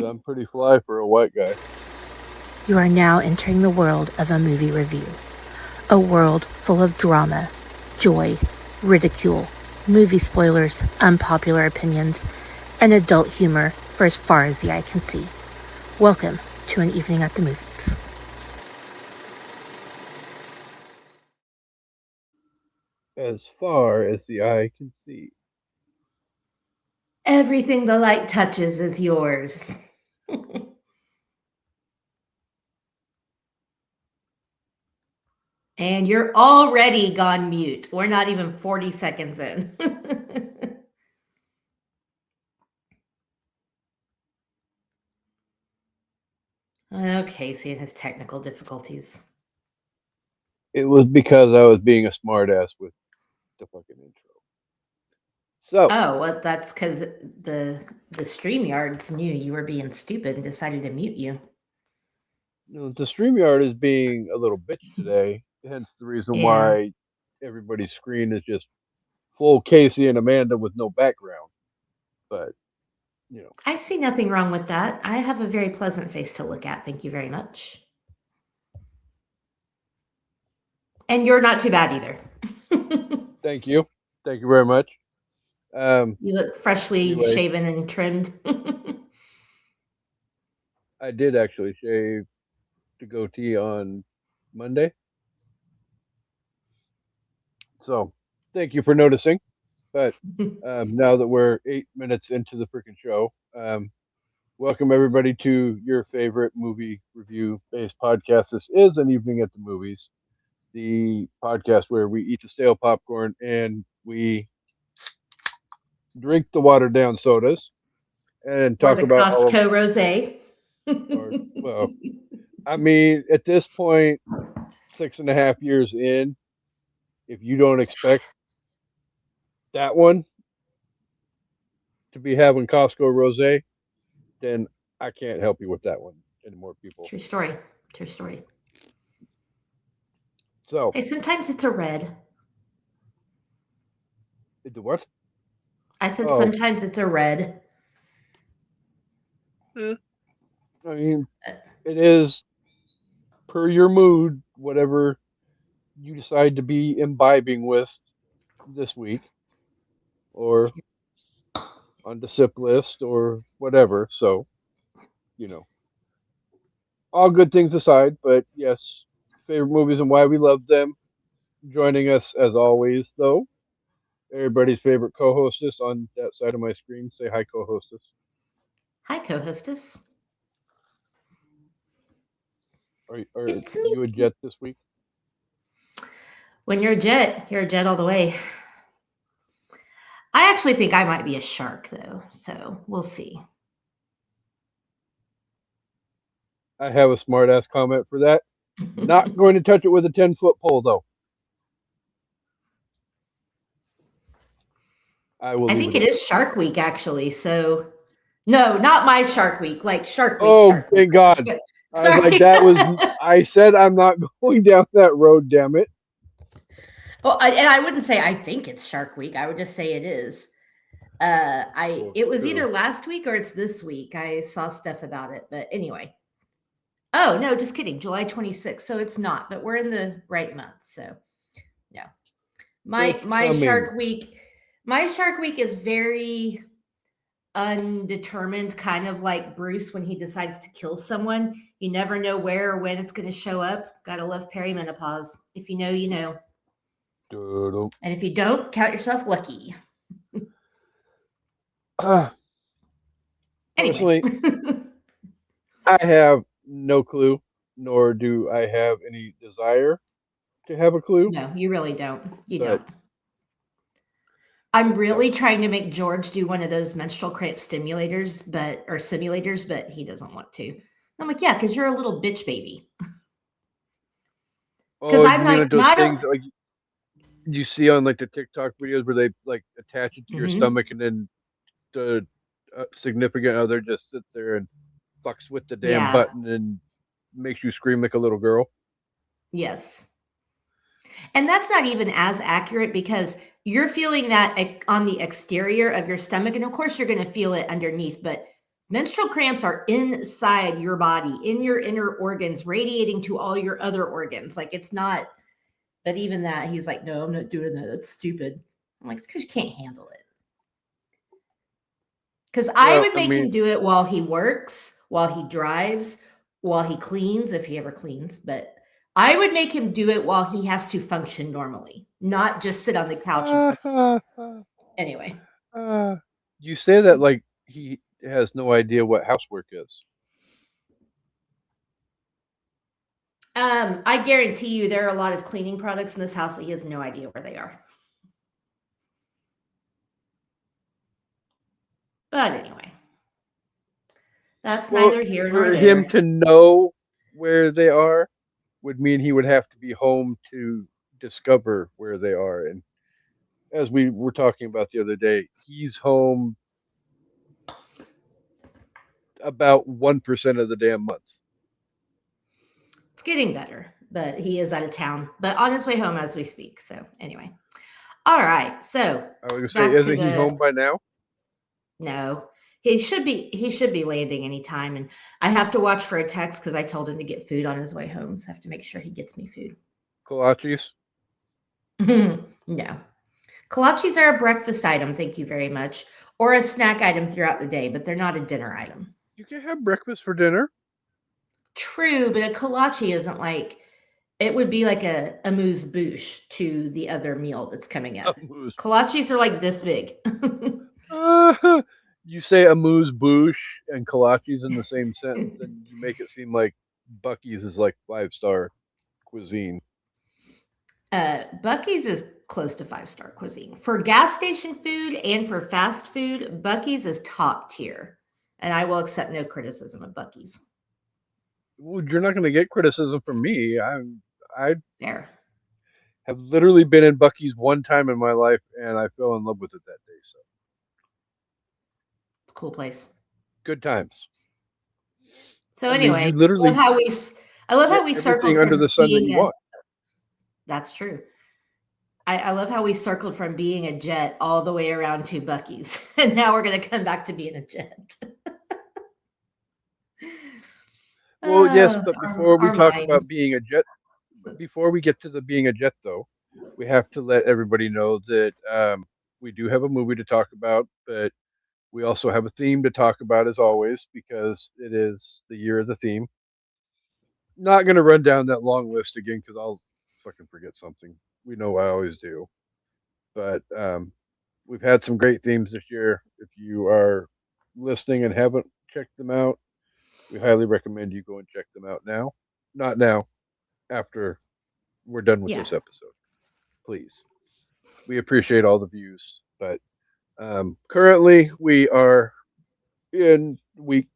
I'm pretty fly for a white guy. You are now entering the world of a movie review. A world full of drama, joy, ridicule, movie spoilers, unpopular opinions, and adult humor for as far as the eye can see. Welcome to an evening at the movies. As far as the eye can see. Everything the light touches is yours. And you're already gone mute. We're not even 40 seconds in. Kasey and his technical difficulties. It was because I was being a smartass with the fucking intro. So. Oh, well, that's because the StreamYards knew you were being stupid and decided to mute you. The StreamYard is being a little bitch today, hence the reason why everybody's screen is just full Kasey and Amanda with no background. But, I see nothing wrong with that. I have a very pleasant face to look at. Thank you very much. And you're not too bad either. Thank you. Thank you very much. You look freshly shaven and trimmed. I did actually shave the goatee on Monday. So, thank you for noticing. But now that we're 8 minutes into the freaking show, welcome everybody to your favorite movie review-based podcast. This is An Evening at the Movies, the podcast where we eat the stale popcorn and we drink the watered-down sodas and talk about Costco rosé. Well, I mean, at this point, 6.5 years in, if you don't expect that one to be having Costco rosé, then I can't help you with that one anymore, people. True story. True story. So, hey, sometimes it's a red. The what? I said sometimes it's a red. I mean, it is per your mood, whatever you decide to be imbibing with this week, or on the sip list, or whatever. So, all good things aside, but yes, favorite movies and why we love them. Joining us as always, though, everybody's favorite co-hostess on that side of my screen. Say hi, co-hostess. Hi, co-hostess. Are you a jet this week? When you're a jet all the way. I actually think I might be a shark, though, so we'll see. I have a smart-ass comment for that. Not going to touch it with a 10-foot pole, though. I think it is Shark Week, actually. So, no, not my Shark Week. Like Shark Week. Oh, Shark thank Week. God! I was like, I said I'm not going down that road. Damn it! Well, and I wouldn't say I think it's Shark Week. I would just say it is. It was either last week or it's this week. I saw stuff about it, but anyway. Oh no, just kidding. July 26th. So it's not, but we're in the right month. So no, my Shark Week. My Shark Week is very undetermined, kind of like Bruce when he decides to kill someone. You never know where or when it's going to show up. Gotta love perimenopause. If you know, you know. And if you don't, count yourself lucky. Personally, I have no clue, nor do I have any desire to have a clue. No, you really don't. You don't. I'm really trying to make George do one of those menstrual cramp simulators, but he doesn't want to. I'm like, yeah, because you're a little bitch baby. Because I'm like, those things like you see on like the TikTok videos where they like attach it to your stomach and then the significant other just sits there and fucks with the damn button and makes you scream like a little girl. Yes. And that's not even as accurate because you're feeling that on the exterior of your stomach. And of course you're going to feel it underneath, but Menstrual cramps are inside your body, in your inner organs, radiating to all your other organs. Like it's not, but even that, he's like, no, I'm not doing that. That's stupid. I'm like, it's because you can't handle it. Because I would make him do it while he works, while he drives, while he cleans, if he ever cleans. But I would make him do it while he has to function normally, not just sit on the couch. Anyway. You say that like he has no idea what housework is. I guarantee you there are a lot of cleaning products in this house that he has no idea where they are. But anyway, that's neither here nor for there. him to know where they are would mean he would have to be home to discover where they are. And as we were talking about the other day, he's home about 1% of the damn month. It's getting better, but he is out of town, but on his way home as we speak. So anyway. All right. So I was gonna say, isn't he home by now? No. He should be landing anytime. And I have to watch for a text because I told him to get food on his way home. So I have to make sure he gets me food. Kolaches? No. Kolaches are a breakfast item, thank you very much, or a snack item throughout the day, but they're not a dinner item. You can have breakfast for dinner. True, but a kolache isn't like, it would be like a amuse-bouche to the other meal that's coming up. Kolaches are like this big. You say amuse-bouche and kolaches in the same sentence, and you make it seem like Buc-ee's is like 5-star cuisine. Buc-ee's is close to 5-star cuisine. For gas station food and for fast food, Buc-ee's is top tier. And I will accept no criticism of Buc-ee's. Well, you're not going to get criticism from me. I There. have literally been in Buc-ee's one time in my life, and I fell in love with it that day. So it's a cool place. Good times. So anyway, you literally I love how we circled under the sun that you want. That's true. I love how we circled from being a jet all the way around to Buc-ee's, and now we're going to come back to being a jet. Well, yes, but before we talk about being a jet, before we get to the being a jet, though, we have to let everybody know that we do have a movie to talk about, but we also have a theme to talk about as always because it is the year of the theme. Not going to run down that long list again because I'll fucking forget something. We know I always do. But we've had some great themes this year. If you are listening and haven't checked them out, we highly recommend you go and check them out now. Not now, after we're done with this episode. Please. We appreciate all the views. But currently, we are in week,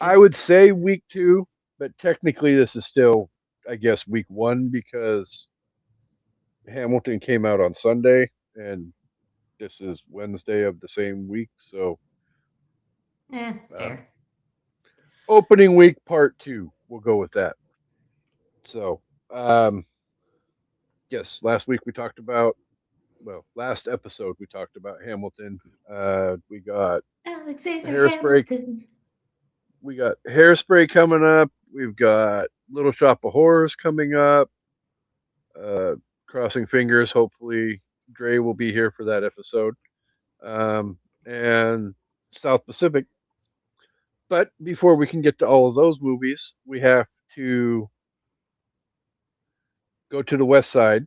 I would say week 2, but technically this is still, I guess, week 1 because Hamilton came out on Sunday and this is Wednesday of the same week. So, fair. Opening week part 2. We'll go with that. So, yes, last week we talked about, last episode we talked about Hamilton. We got Alexander Hairspray. Hamilton. We got Hairspray coming up. We've got Little Shop of Horrors coming up. Crossing fingers, hopefully Dre will be here for that episode. And South Pacific. But before we can get to all of those movies, we have to go to the West Side.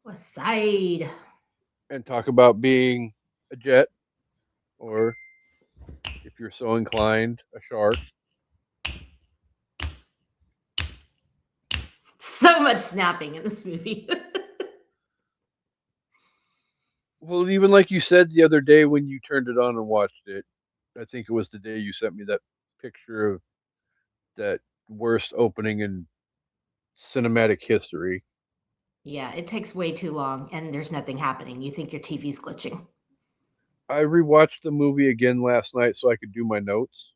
West Side. And talk about being a jet, or if you're so inclined, a shark. So much snapping in this movie. Well, even like you said the other day when you turned it on and watched it, I think it was the day you sent me that picture of that worst opening in cinematic history. Yeah, it takes way too long and there's nothing happening. You think your TV's glitching. I rewatched the movie again last night so I could do my notes.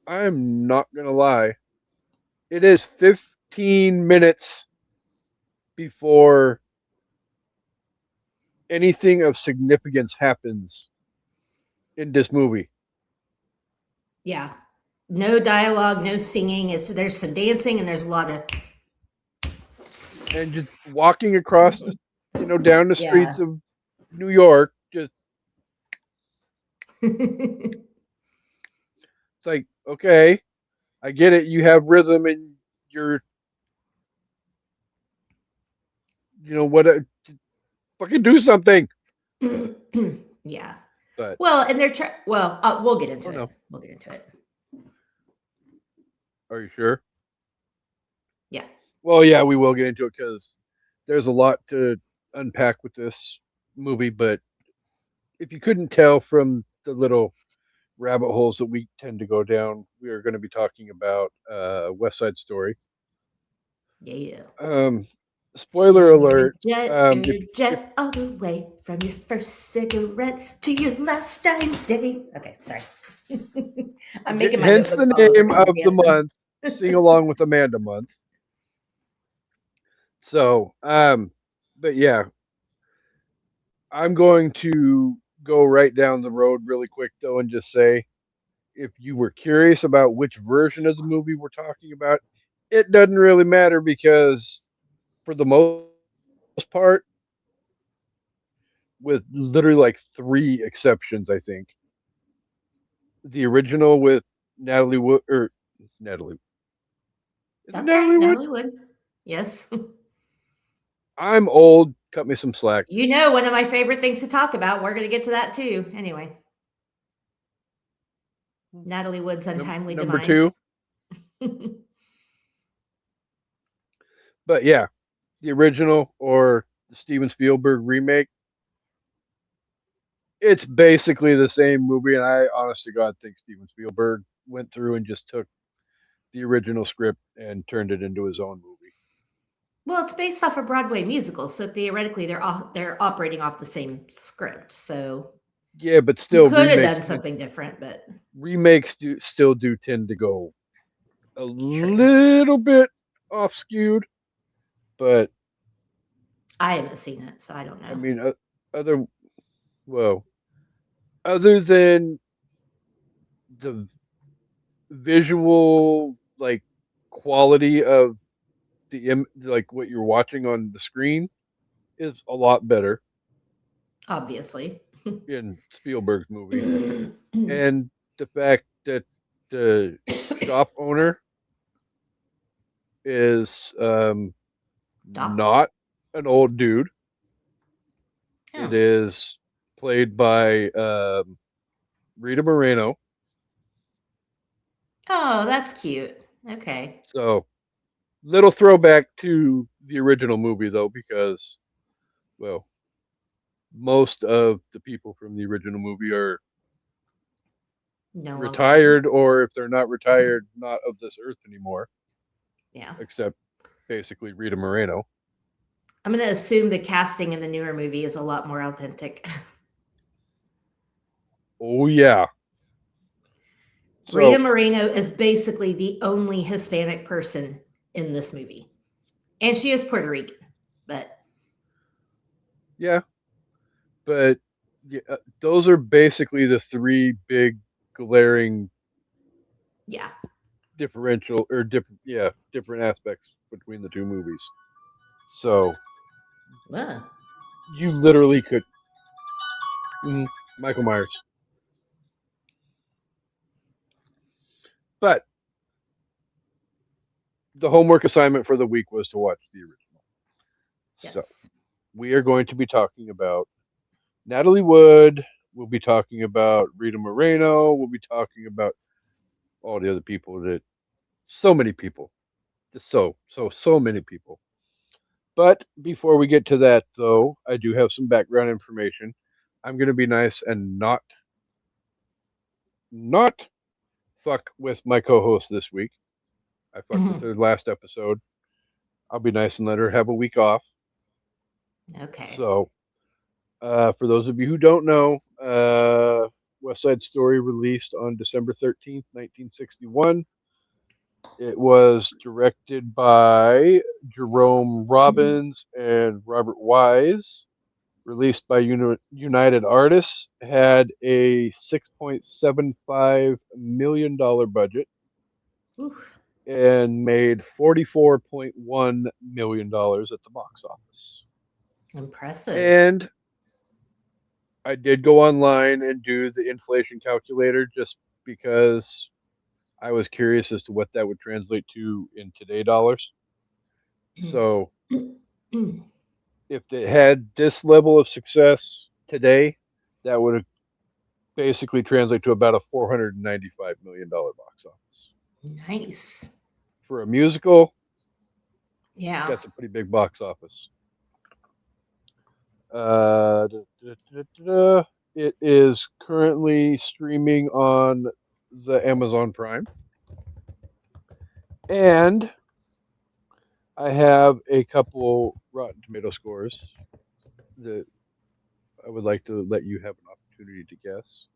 I'm not going to lie. It is 15 minutes before anything of significance happens in this movie. Yeah. No dialogue, no singing. There's some dancing and there's a lot of And just walking across the, down the yeah. streets of New York, just it's like, okay, I get it. You have rhythm and you're, what? Fucking do something. Yeah. But Well, and well, we'll get into oh it. no, We'll get into it. are you sure? Yeah. Well, yeah, we will get into it because there's a lot to unpack with this movie. But if you couldn't tell from the little rabbit holes that we tend to go down, we are going to be talking about West Side Story. Yeah. Um, Spoiler alert. If Jet all the way from your first cigarette to your last dying day. Okay, sorry. I'm making my hence notebook the fall over name because I'm of the dancing. month, Sing Along with Amanda month. So, but yeah, I'm going to go right down the road really quick though and just say if you were curious about which version of the movie we're talking about, it doesn't really matter because for the most part, with literally like 3 exceptions, I think the original with Natalie Wood or Natalie is it That's right, Natalie Wood? Natalie Wood. Yes. I'm old. Cut me some slack. You know, one of my favorite things to talk about. We're going to get to that too. Anyway, Natalie Wood's untimely Number demise. 2, but yeah, the original or the Steven Spielberg remake. It's basically the same movie, and I honest to God think Steven Spielberg went through and just took the original script and turned it into his own movie. Well, it's based off a Broadway musical, so theoretically they're operating off the same script. So Yeah, but you still, could have done something different, but remakes still do tend to go a true. little bit off skewed. But I haven't seen it, so I don't I know. mean, other well, other than the visual like quality of like what you're watching on the screen is a lot better Obviously. in Spielberg's movie, and the fact that the shop owner is Doc. not an old dude. It Oh. is played by Rita Moreno. Oh, that's cute. Okay. So little throwback to the original movie though, because well, most of the people from the original movie are No longer with us. retired, or if they're not retired, not of this earth anymore, Yeah. except basically Rita Moreno. I'm going to assume the casting in the newer movie is a lot more authentic. Oh yeah. Rita So Moreno is basically the only Hispanic person in this movie. And she is Puerto Rican, but yeah, but yeah, those are basically the 3 big glaring yeah. differential or different aspects between the 2 movies. So Well, you literally could Michael Myers. But the homework assignment for the week was to watch the original. So yes. we are going to be talking about Natalie Wood. We'll be talking about Rita Moreno. We'll be talking about all the other people that so many people. Just so many people. But before we get to that though, I do have some background information. I'm gonna be nice and not fuck with my co-host this week. I fucked with her last episode. I'll be nice and let her have a week off. Okay. So, for those of you who don't know, West Side Story released on December 13th, 1961. It was directed by Jerome Robbins and Robert Wise. released by United Artists, had a $6.75 million budget Oof. and made $44.1 million at the box office. Impressive. And I did go online and do the inflation calculator just because I was curious as to what that would translate to in today dollars. So if it had this level of success today, that would have basically translate to about a $495 million box office. Nice. For a musical, Yeah. that's a pretty big box office. Uh, da, da, da, it is currently streaming on the Amazon Prime. And I have a couple Rotten Tomato scores that I would like to let you have an opportunity to guess.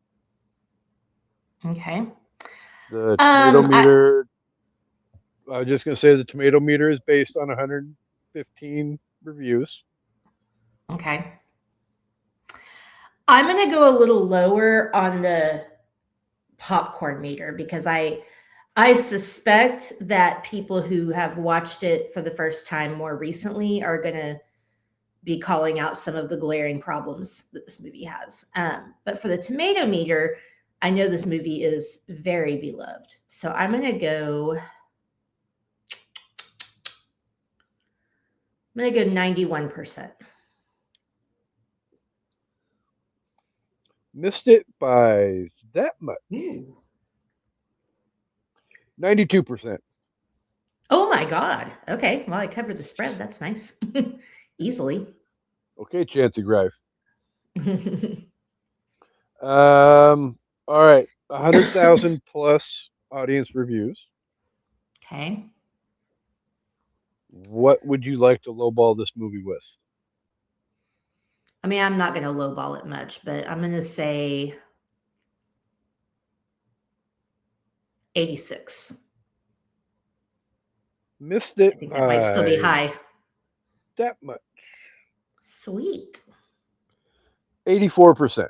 Okay. The tomato I meter, I was just going to say the tomato meter is based on 115 reviews. okay. I'm gonna go a little lower on the popcorn meter because I suspect that people who have watched it for the first time more recently are gonna be calling out some of the glaring problems that this movie has. But for the tomato meter, I know this movie is very beloved. So I'm going to go 91%. Missed it by that much. Ooh. 92%. Oh my God. Okay. Well, I covered the spread. That's nice. Easily. Okay, Chancy Grife. All right. 100,000 plus audience reviews. Okay. What would you like to lowball this movie with? I mean, I'm not going to lowball it much, but I'm going to say 86. Missed it I think that might still be by high. that much. Sweet. 84%.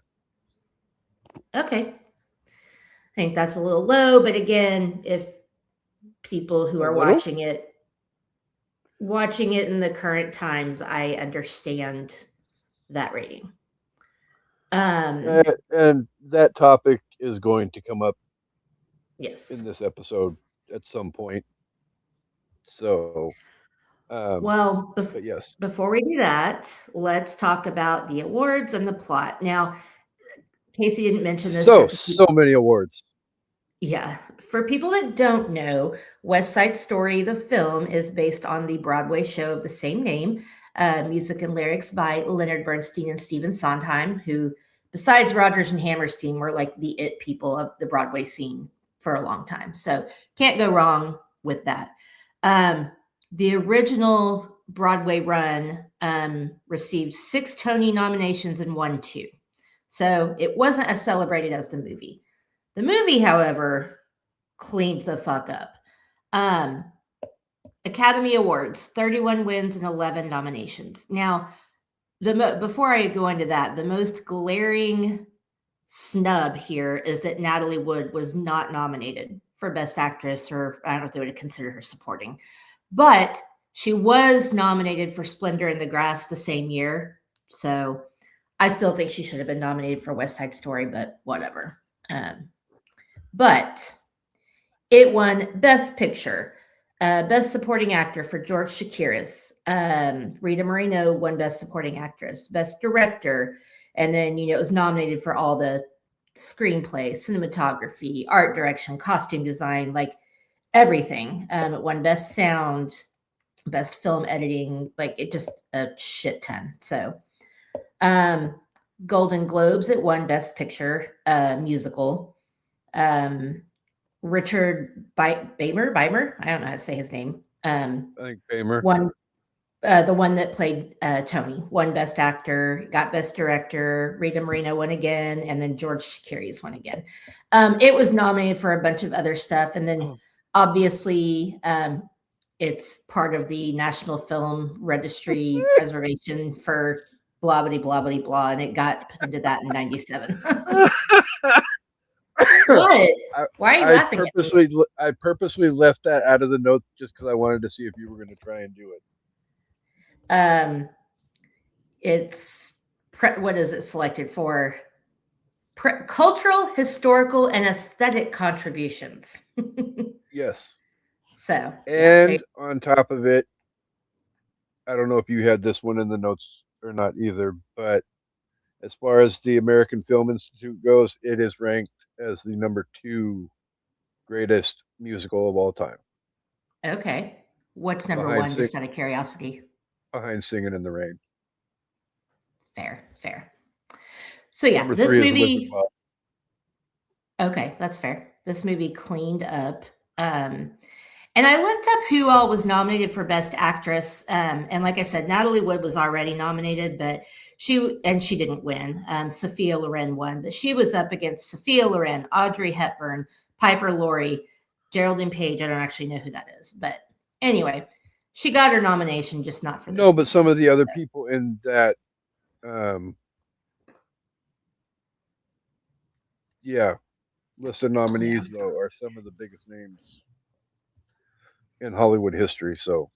Okay. I think that's a little low, but again, if people who are watching it in the current times, I understand that rating. And that topic is going to come up Yes. in this episode at some point. So, well, but yes. Before we do that, let's talk about the awards and the plot. Now, Kasey didn't mention this. So many awards. Yeah. For people that don't know, West Side Story, the film, is based on the Broadway show of the same name, music and lyrics by Leonard Bernstein and Stephen Sondheim, who, besides Rodgers and Hammerstein, were like the it people of the Broadway scene for a long time. So can't go wrong with that. The original Broadway run received 6 Tony nominations and won 2. So it wasn't as celebrated as the movie. The movie, however, cleaned the fuck up. Academy Awards, 31 wins and 11 nominations. Now, before I go into that, the most glaring snub here is that Natalie Wood was not nominated for Best Actress, or I don't know if they would have considered her supporting. But she was nominated for Splendor in the Grass the same year. So I still think she should have been nominated for West Side Story, but whatever. But it won Best Picture, Best Supporting Actor for George Chakiris. Rita Moreno won Best Supporting Actress, Best Director, and then it was nominated for all the screenplay, cinematography, art direction, costume design, like everything. It won Best Sound, Best Film Editing, like it just a shit ton. So, Golden Globes, it won Best Picture, musical. Richard Beimer, I don't know how to say his name. I think Beimer won the one that played Tony, won Best Actor, got Best Director. Rita Moreno won again, and then George Chakiris won again. It was nominated for a bunch of other stuff, and then obviously it's part of the National Film Registry preservation for blah, blah, blah, blah, blah, and it got put into that in 97. What? Why are you laughing at me? I purposely left that out of the notes just because I wanted to see if you were going to try and do it. It's what is it selected for? Cultural, historical, and aesthetic contributions. Yes. So, and on top of it, I don't know if you had this one in the notes or not either, but as far as the American Film Institute goes, it is ranked as the number 2 greatest musical of all time. Okay. What's number 1, just out of curiosity? Behind Singing in the Rain. Fair. So yeah, number this 3 movie. Okay, that's fair. This movie cleaned up. And I looked up who all was nominated for Best Actress. And like I said, Natalie Wood was already nominated, but she didn't win. Sophia Loren won, but she was up against Sophia Loren, Audrey Hepburn, Piper Laurie, Geraldine Page. I don't actually know who that is, but anyway, she got her nomination, just not for this. No, but some of the other people in that, list of nominees though are some of the biggest names in Hollywood history. So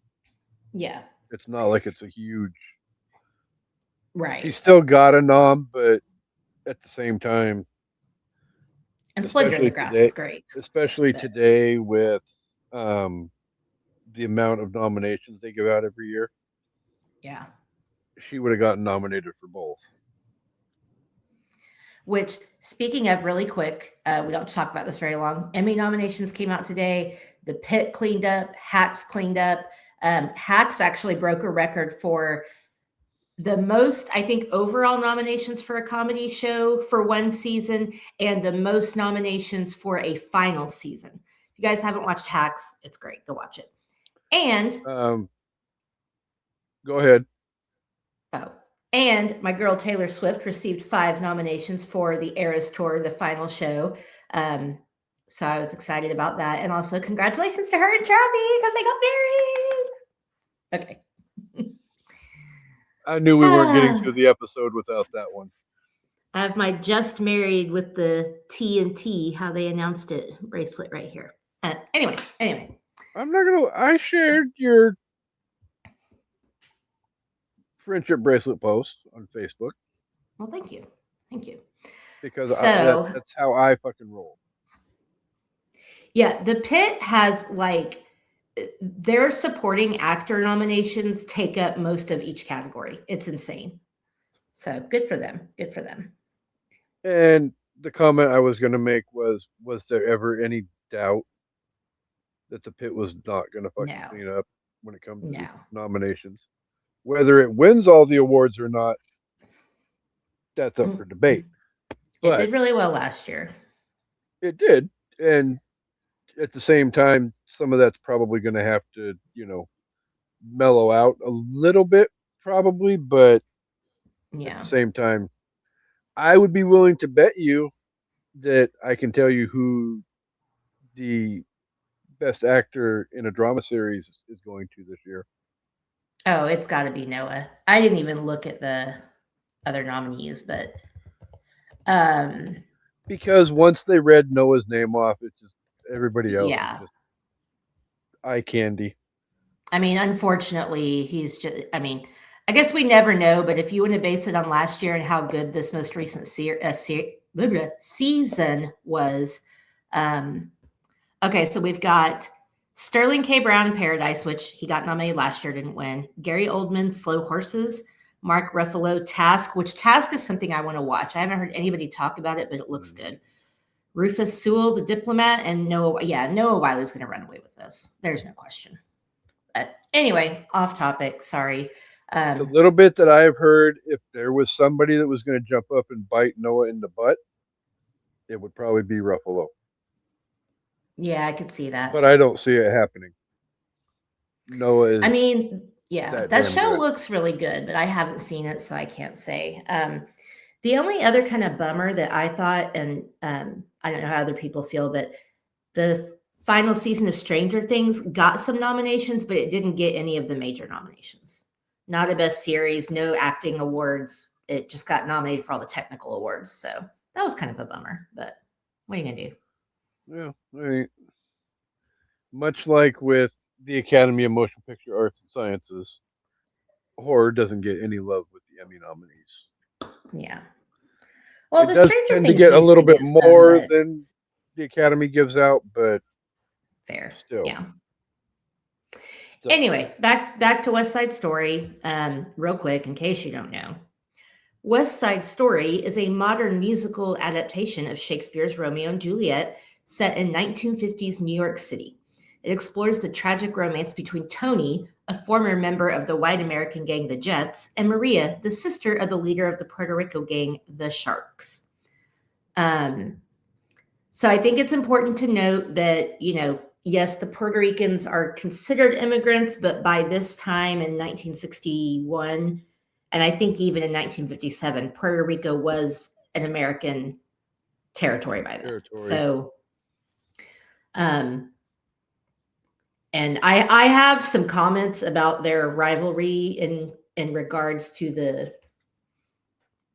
yeah, it's not like it's a huge. Right. He still got a nom, but at the same time, and Splendor in the Grass is great. Especially today with the amount of nominations they give out every year. Yeah. She would have gotten nominated for both. Which, speaking of, really quick, we don't talk about this very long. Emmy nominations came out today. The Pit cleaned up. Hacks cleaned up. Hacks actually broke a record for the most, I think, overall nominations for a comedy show for one season and the most nominations for a final season. If you guys haven't watched Hacks, it's great. Go watch it. And go ahead. Oh, and my girl Taylor Swift received 5 nominations for the Eras Tour, the final show. So I was excited about that. And also congratulations to her and Travis because they got married. Okay. I knew we weren't getting through the episode without that one. I have my just married with the TNT, how they announced it, bracelet right here. Anyway. I shared your friendship bracelet post on Facebook. Well, thank you. Because that's how I fucking roll. Yeah, the Pit has their supporting actor nominations take up most of each category. It's insane. So good for them. And the comment I was going to make was there ever any doubt that the Pit was not going to fucking clean up when it comes to nominations? Whether it wins all the awards or not, that's up for debate. But it did really well last year. It did. And at the same time, some of that's probably going to have to, mellow out a little bit, probably. But at the same time, I would be willing to bet you that I can tell you who the best actor in a drama series is going to this year. Oh, it's got to be Noah. I didn't even look at the other nominees, but because once they read Noah's name off, it's just everybody else is just eye candy. I mean, unfortunately, he's just. I mean, I guess we never know. But if you want to base it on last year and how good this most recent season was, okay, so we've got Sterling K. Brown in Paradise, which he got nominated last year, didn't win. Gary Oldman, Slow Horses. Mark Ruffalo, Task, which Task is something I want to watch. I haven't heard anybody talk about it, but it looks good. Rufus Sewell, The Diplomat, and Noah Wiley's going to run away with this. There's no question. But anyway, off topic. Sorry. The little bit that I've heard, if there was somebody that was going to jump up and bite Noah in the butt, it would probably be Ruffalo. Yeah, I could see that. But I don't see it happening. Noah is... I mean... Yeah, that show looks really good, but I haven't seen it, so I can't say. The only other kind of bummer that I thought, and I don't know how other people feel, but the final season of Stranger Things got some nominations, but it didn't get any of the major nominations. not a best series, no acting awards. It just got nominated for all the technical awards. So that was kind of a bummer, but what are you going to do? Yeah, I mean, much like with the Academy of Motion Picture Arts and Sciences, horror doesn't get any love with the Emmy nominees. Yeah. Well, It the does Stranger tend to Things get a used little to bit get some, more but than the Academy gives out, but fair. still. Yeah. So, Anyway, back to West Side Story. Real quick, in case you don't know, West Side Story is a modern musical adaptation of Shakespeare's Romeo and Juliet, set in 1950s New York City. It explores the tragic romance between Tony, a former member of the white American gang the Jets, and Maria, the sister of the leader of the Puerto Rico gang the Sharks. So I think it's important to note that, yes, the Puerto Ricans are considered immigrants, but by this time in 1961, and I think even in 1957, Puerto Rico was an American territory by then. So, and I have some comments about their rivalry in regards to the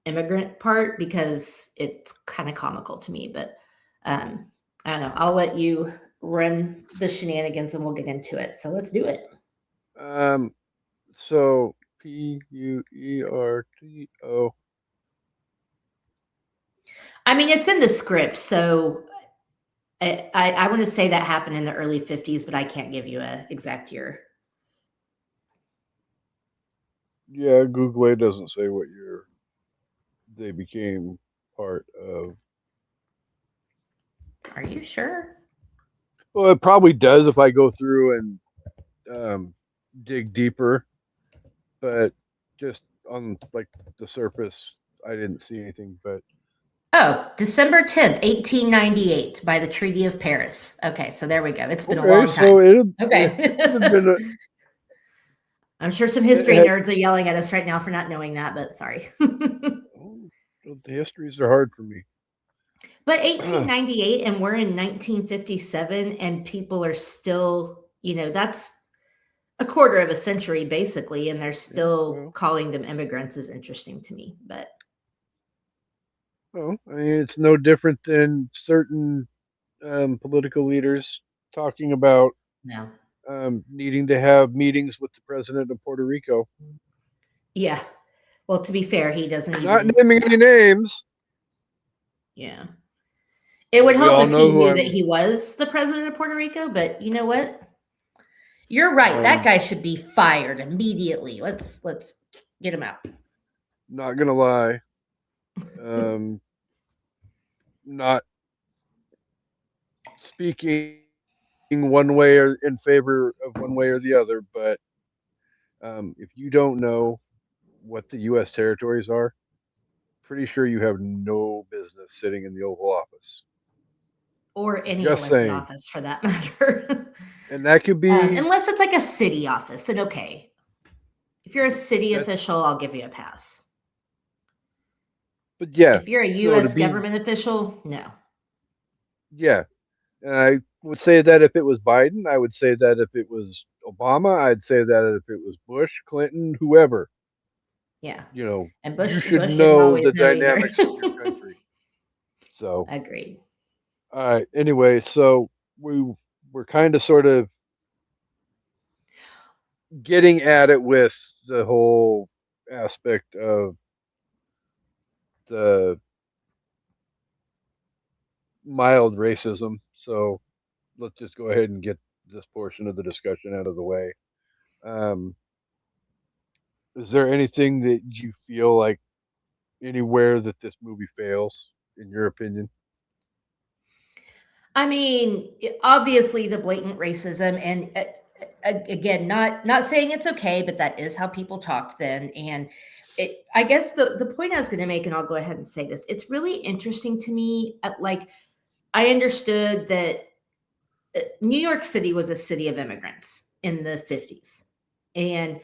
immigrant part, because it's kind of comical to me, but I don't know. I'll let you run the shenanigans and we'll get into it. So let's do it. So Puerto. I mean, it's in the script, so I want to say that happened in the early 50s, but I can't give you an exact year. Yeah, Google doesn't say what year they became part of. Are you sure? Well, it probably does if I go through and dig deeper, but just on like the surface, I didn't see anything. But Oh, December 10th, 1898, by the Treaty of Paris. Okay, so there we go. It's been a long time. So okay. It would have been I'm sure some history nerds are yelling at us right now for not knowing that, but sorry. The histories are hard for me. But 1898, and we're in 1957, and people are still, that's a quarter of a century basically, and they're still calling them immigrants is interesting to me. But I mean, it's no different than certain political leaders talking about needing to have meetings with the president of Puerto Rico. Yeah. Well, to be fair, he doesn't not naming any names. Yeah. It would help if he knew that he was the president of Puerto Rico, but you know what? You're right. That guy should be fired immediately. Let's get him out. Not gonna lie. Not speaking one way or in favor of one way or the other, but if you don't know what the U.S. territories are, pretty sure you have no business sitting in the Oval Office. Or any elected office for that matter. And that could be... unless it's like a city office, then okay. If you're a city official, I'll give you a pass. But yeah. If you're a U.S. government official, no. Yeah. And I would say that if it was Biden, I would say that if it was Obama, I'd say that if it was Bush, Clinton, whoever. Yeah. And Bush, you should know the dynamics of your country. So. Agreed. All right. Anyway, so we're kind of sort of getting at it with the whole aspect of the mild racism. So let's just go ahead and get this portion of the discussion out of the way. Is there anything that you feel like anywhere that this movie fails, in your opinion? I mean, obviously the blatant racism, and again, not saying it's okay, but that is how people talked then. And I guess the point I was going to make, and I'll go ahead and say this, it's really interesting to me. I understood that New York City was a city of immigrants in the 50s. And,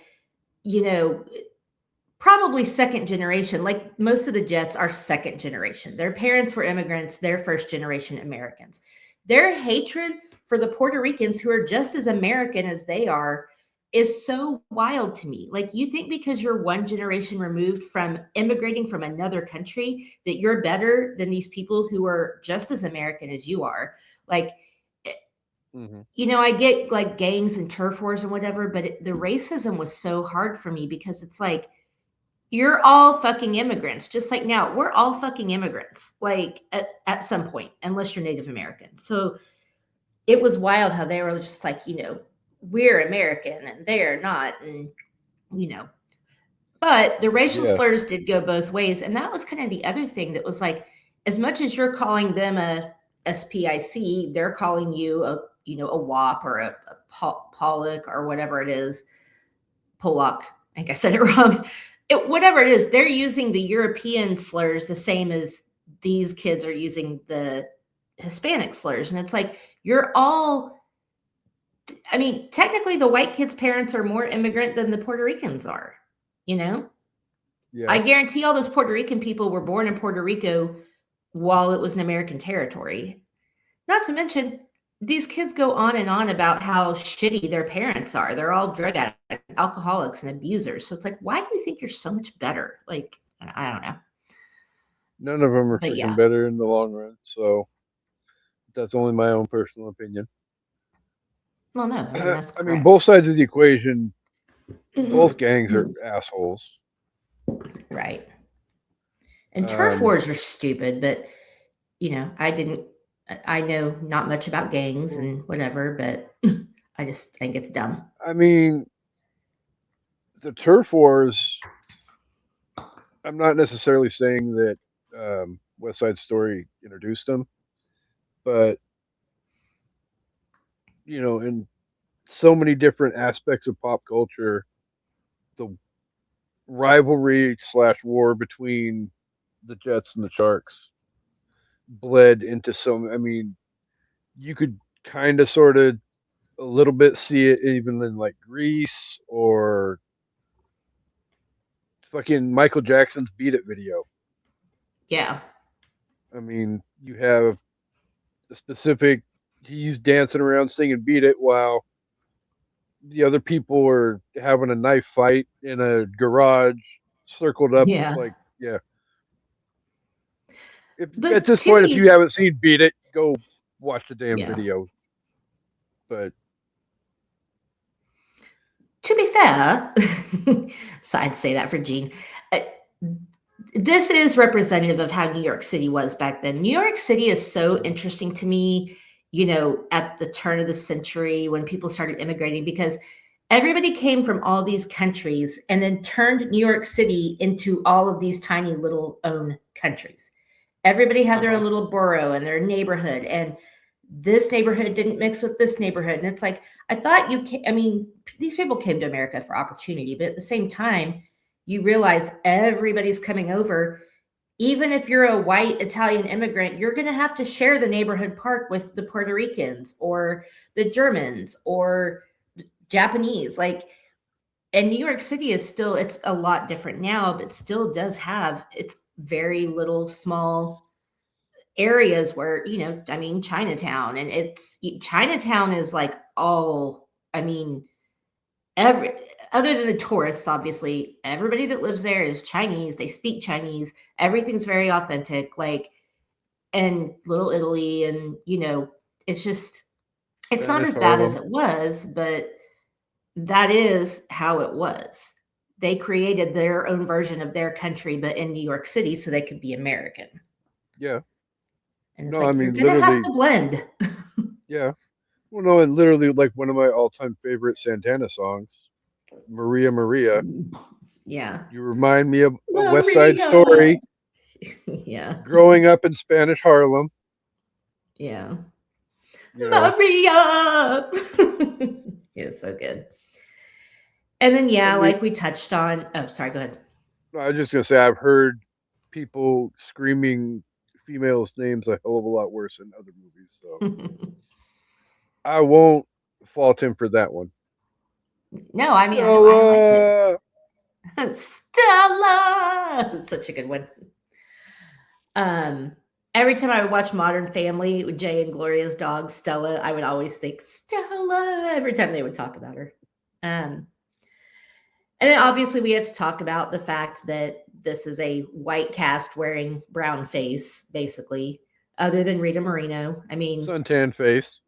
probably second generation, like most of the Jets are second generation. Their parents were immigrants, they're first generation Americans. Their hatred for the Puerto Ricans, who are just as American as they are, is so wild to me. Like, you think because you're one generation removed from immigrating from another country that you're better than these people who are just as American as you are. Like, you know, I get like gangs and turf wars and whatever, but the racism was so hard for me because it's like, you're all fucking immigrants. Just like now, we're all fucking immigrants, like at some point, unless you're Native American. So it was wild how they were just like, you know, we're American and they're not. And, you know, but the racial slurs did go both ways. And that was kind of the other thing that was like, as much as you're calling them a SPIC, they're calling you a, you know, a WAP or a Pollock or whatever it is. Pollock. I think I said it wrong. Whatever it is, they're using the European slurs the same as these kids are using the Hispanic slurs. And it's like, you're all, I mean, technically the white kids' parents are more immigrant than the Puerto Ricans are, you know? Yeah. I guarantee all those Puerto Rican people were born in Puerto Rico while it was an American territory. Not to mention, these kids go on and on about how shitty their parents are. They're all drug addicts, alcoholics, and abusers. So it's like, why do you think you're so much better? Like, I don't know. None of them are freaking better in the long run. So that's only my own personal opinion. Well, no, I mean, that's correct. I mean, both sides of the equation, both gangs are assholes. Right. And turf wars are stupid, but, you know, I know not much about gangs and whatever, but I just think it's dumb. I mean, the turf wars, I'm not necessarily saying that West Side Story introduced them, but, you know, in so many different aspects of pop culture, the rivalry / war between the Jets and the Sharks bled into some. I mean, you could kind of sort of a little bit see it even in like Grease or fucking Michael Jackson's Beat It video. Yeah. I mean, you have a specific, he's dancing around singing Beat It while the other people are having a knife fight in a garage circled up. Yeah. Like, yeah. At this point, if you haven't seen Beat It, go watch the damn video. But to be fair, so I'd say that for Gene, this is representative of how New York City was back then. New York City is so interesting to me, you know, at the turn of the century when people started immigrating, because everybody came from all these countries and then turned New York City into all of these tiny little own countries. Everybody had their own little borough and their neighborhood, and this neighborhood didn't mix with this neighborhood. And it's like, I thought I mean, these people came to America for opportunity, but at the same time, you realize everybody's coming over. Even if you're a white Italian immigrant, you're going to have to share the neighborhood park with the Puerto Ricans or the Germans or Japanese. Like, and New York City is still, it's a lot different now, but still does have its very little small areas where, you know, I mean, Chinatown, and Chinatown is like all, I mean, other than the tourists, obviously, everybody that lives there is Chinese. They speak Chinese. Everything's very authentic, like, and Little Italy, and, you know, it's just, it's not as bad as it was, but that is how it was. They created their own version of their country, but in New York City, so they could be American. Yeah. And it's like, you're going to have to blend. Yeah. Well, no, and literally, like, one of my all-time favorite Santana songs, Maria Maria. Yeah. You remind me of a West Side Story. Yeah. Growing up in Spanish Harlem. Yeah. You know. Maria! It's so good. And then, like we touched on, oh, sorry, go ahead. I was just going to say, I've heard people screaming females' names a hell of a lot worse in other movies. So I won't fault him for that one. No, I mean, I like it. Stella! It's such a good one. Every time I would watch Modern Family with Jay and Gloria's dog, Stella, I would always think, Stella, every time they would talk about her. And then obviously we have to talk about the fact that this is a white cast wearing brown face, basically, other than Rita Moreno. I mean, suntan face.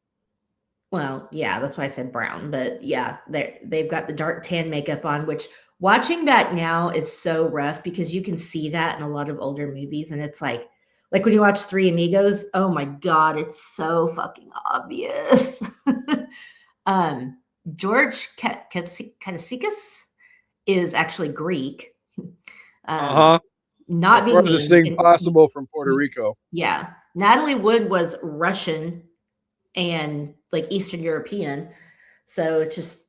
well, yeah, that's why I said brown, but yeah, they've got the dark tan makeup on, which watching back now is so rough because you can see that in a lot of older movies, and it's like when you watch Three Amigos, oh my god, it's so fucking obvious. um, George Katsikis is actually Greek. Uh huh. The Not being farthest mean, thing possible from Puerto Rico. yeah. Natalie Wood was Russian and like Eastern European. So it's just,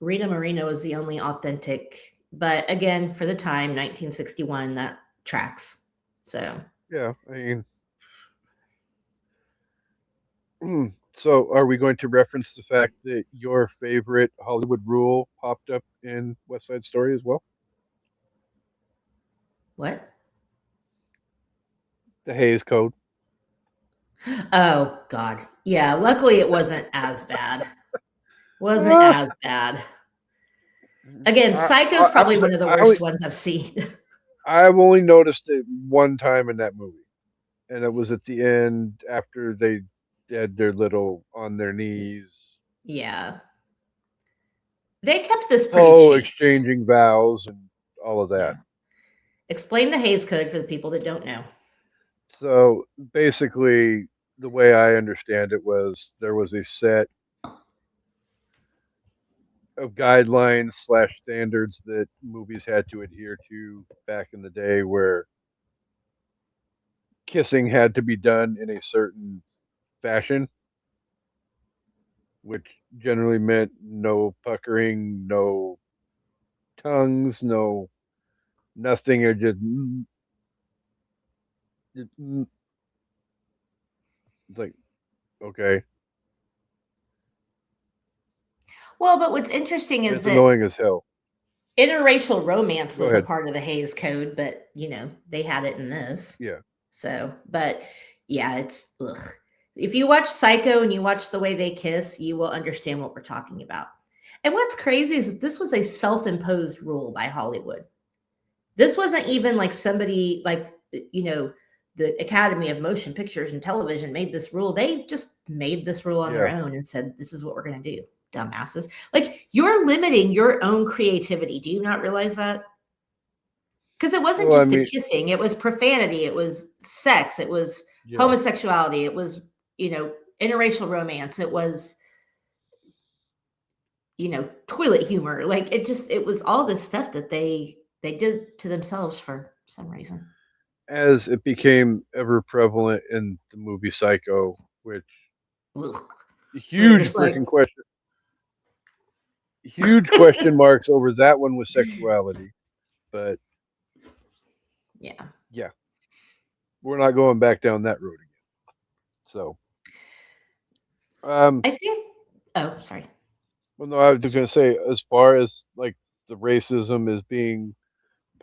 Rita Moreno is the only authentic, but again, for the time, 1961, that tracks. So, Yeah, I mean, so are we going to reference the fact that your favorite Hollywood rule popped up in West Side Story as well? what? The Hayes Code. Oh, God. Yeah, luckily it wasn't as bad. Wasn't Ah, as bad. Again, I, Psycho's I, I probably was one of the I only worst ones I've seen. I've only noticed it one time in that movie, and it was at the end after they did their little on their knees, Yeah. They kept this pretty oh, chaste. exchanging vows and all of that. Yeah. Explain the Hayes Code for the people that don't know. So basically, the way I understand it was there was a set of guidelines slash standards that movies had to adhere to back in the day where kissing had to be done in a certain fashion, which generally meant no puckering, no tongues, no nothing, or just it's like, okay, Well, but what's interesting is it's that annoying as hell. interracial romance Go was a ahead. part of the Hayes Code, but they had it in this. Yeah. So, but yeah, it's ugh. If you watch Psycho and you watch the way they kiss, you will understand what we're talking about. And what's crazy is that this was a self-imposed rule by Hollywood. This wasn't even like somebody like the Academy of Motion Pictures and Television made this rule. They just made this rule on their Yeah. own and said, "This is what we're going to do." Dumbasses. Like you're limiting your own creativity. Do you not realize that? Because it wasn't Well, I just the mean, kissing, it was profanity, it was sex, it was yeah. homosexuality, it was, interracial romance, it was, toilet humor. Like it was all this stuff that they did to themselves for some reason. As it became ever prevalent in the movie Psycho, which Ugh. We're huge just like, freaking question, huge question marks over that one with sexuality. But yeah. yeah, we're not going back down that road again. So, I think oh, sorry. well, no, I was just gonna say, as far as like the racism is being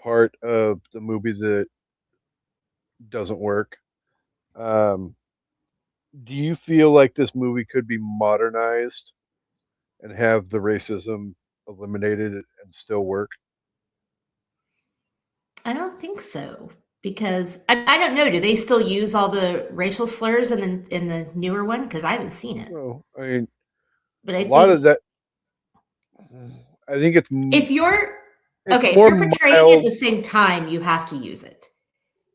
part of the movie that doesn't work, um, do you feel like this movie could be modernized and have the racism eliminated and still work? I don't think so because I don't know. Do they still use all the racial slurs in the newer one? Because I haven't seen it, No, I mean but a I lot of think that. I think if you're it's okay, if more you're portraying it at mild. the same time, you have to use it.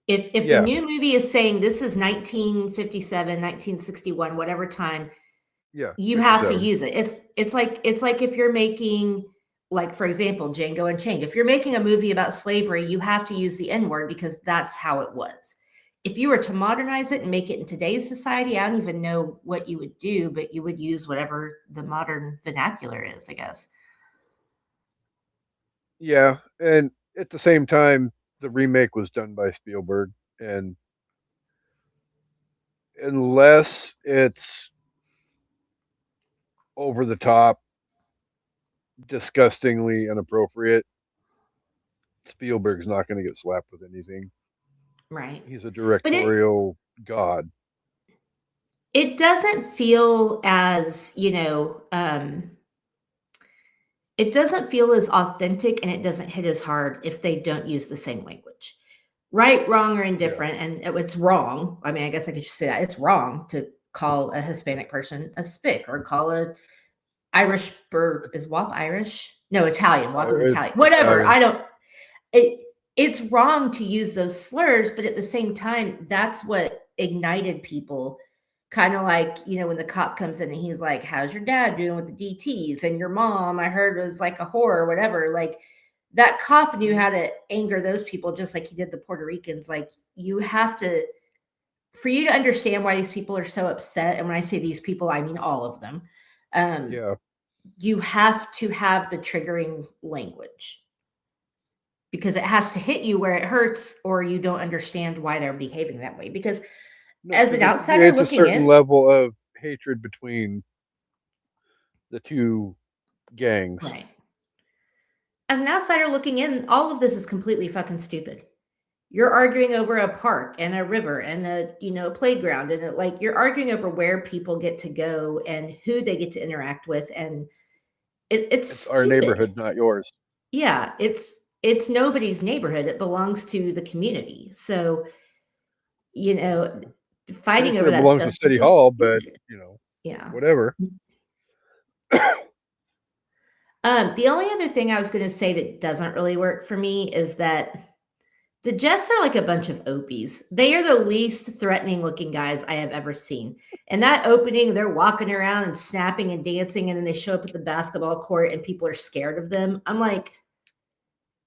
If the Yeah, new movie is saying this is 1957, 1961, whatever time, yeah, you have to 57. use it. It's like if you're making, like, for example, Django Unchained. If you're making a movie about slavery, you have to use the N-word because that's how it was. If you were to modernize it and make it in today's society, I don't even know what you would do, but you would use whatever the modern vernacular is, I guess. Yeah, and at the same time, the remake was done by Spielberg, and unless it's over the top, disgustingly inappropriate, Spielberg's not going to get slapped with anything. Right. He's a But directorial god. it doesn't feel as, it doesn't feel as authentic and it doesn't hit as hard if they don't use the same language. Right, wrong, or indifferent, and it's wrong. I mean, I guess I could just say that it's wrong to call a Hispanic person a spick or call a Irish bird is WAP Irish? No, Italian. WAP is Italian. Whatever. I don't. It's wrong to use those slurs, but at the same time, that's what ignited people. Kind of like, when the cop comes in and he's like, how's your dad doing with the DTs? And your mom, I heard, was like a whore or whatever. Like, that cop knew how to anger those people just like he did the Puerto Ricans. Like, you have to, for you to understand why these people are so upset, and when I say these people, I mean all of them. You have to have the triggering language because it has to hit you where it hurts, or you don't understand why they're behaving that way. Because as an outsider it's looking a certain level of hatred between the two gangs. Right. As an outsider looking in, all of this is completely fucking stupid. You're arguing over a park and a river and a playground, and like you're arguing over where people get to go and who they get to interact with, and it's our neighborhood, not yours. Yeah, it's nobody's neighborhood. It belongs to the community. So, fighting over that belongs to City Hall, but yeah, whatever. The only other thing I was going to say that doesn't really work for me is that the Jets are like a bunch of opies. They are the least threatening looking guys I have ever seen. And that opening, they're walking around and snapping and dancing, and then they show up at the basketball court and people are scared of them. I'm like,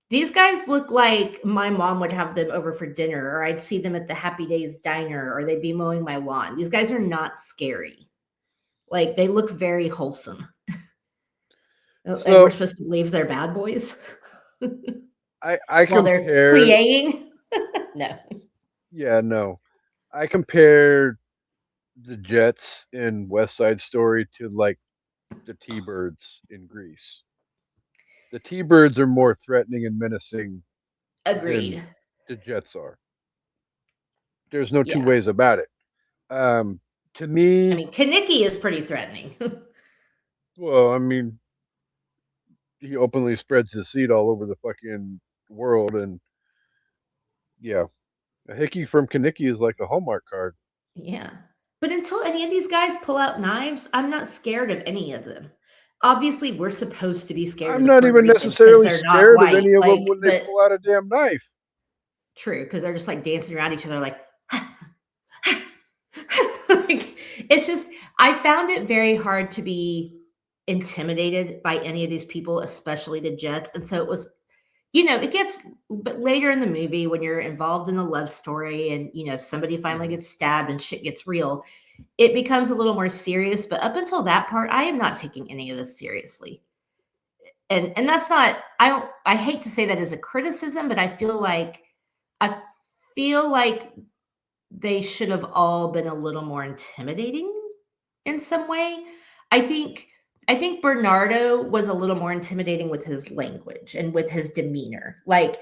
these guys look like my mom would have them over for dinner, or I'd see them at the Happy Days diner, or they'd be mowing my lawn. These guys are not scary. Like, they look very wholesome. And we're supposed to believe they're bad boys. I compare playing. No. Yeah, no. I compare the Jets in West Side Story to like the T-Birds in Greece. The T-Birds are more threatening and menacing. Agreed. Than the Jets are. There's no two ways about it. To me, I mean, Kaneki is pretty threatening. Well, I mean, he openly spreads his seed all over the fucking world, and yeah, a hickey from Kaneki is like a Hallmark card. Yeah, but until any of these guys pull out knives, I'm not scared of any of them. Obviously, we're supposed to be scared. I'm not even necessarily scared of any of them when they pull out a damn knife. True, because they're just like dancing around each other, like, like, it's just, I found it very hard to be intimidated by any of these people, especially the Jets. And so it was, it gets, but later in the movie when you're involved in a love story and, somebody finally gets stabbed and shit gets real, it becomes a little more serious. But up until that part, I am not taking any of this seriously. And that's not, I hate to say that as a criticism, but I feel like they should have all been a little more intimidating in some way. I think Bernardo was a little more intimidating with his language and with his demeanor, like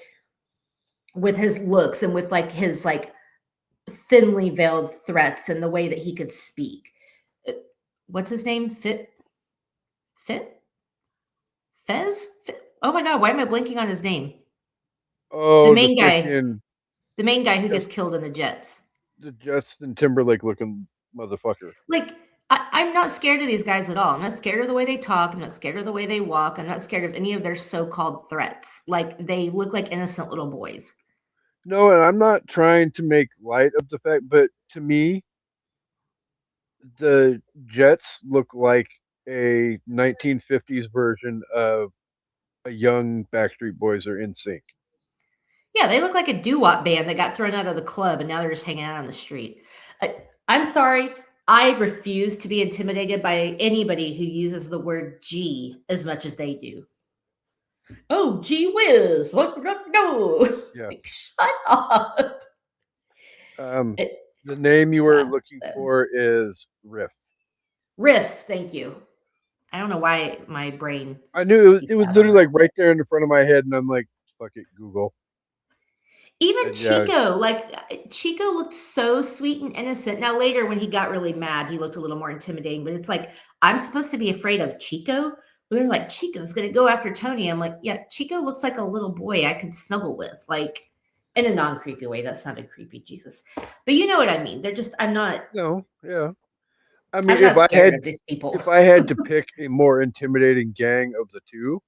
with his looks and with like his like thinly veiled threats and the way that he could speak. What's his name? Fez? Oh my God, why am I blanking on his name? Oh, the main guy. The main guy who gets killed in the Jets. The Justin Timberlake looking motherfucker. Like, I'm not scared of these guys at all. I'm not scared of the way they talk. I'm not scared of the way they walk. I'm not scared of any of their so-called threats. Like, they look like innocent little boys. No, and I'm not trying to make light of the fact, but to me, the Jets look like a 1950s version of a young Backstreet Boys or NSYNC. Yeah, they look like a doo-wop band that got thrown out of the club and now they're just hanging out on the street. I'm sorry. I refuse to be intimidated by anybody who uses the word G as much as they do. Oh, gee whiz. What? No. Yeah. Like, shut up. The name you were looking for is Riff. Riff, thank you. I don't know why my brain. I knew it was literally like right there in the front of my head, and I'm like, fuck it, Google. Even and Chico, Chico looked so sweet and innocent. Now later when he got really mad, he looked a little more intimidating, but it's like, I'm supposed to be afraid of Chico they're like, Chico's gonna go after Tony. I'm like, yeah, Chico looks like a little boy I could snuggle with, like in a non-creepy way. That sounded creepy, Jesus. But you know what I mean. They're just No, yeah. I mean, I'm not scared of these people. if I had to pick a more intimidating gang of the two,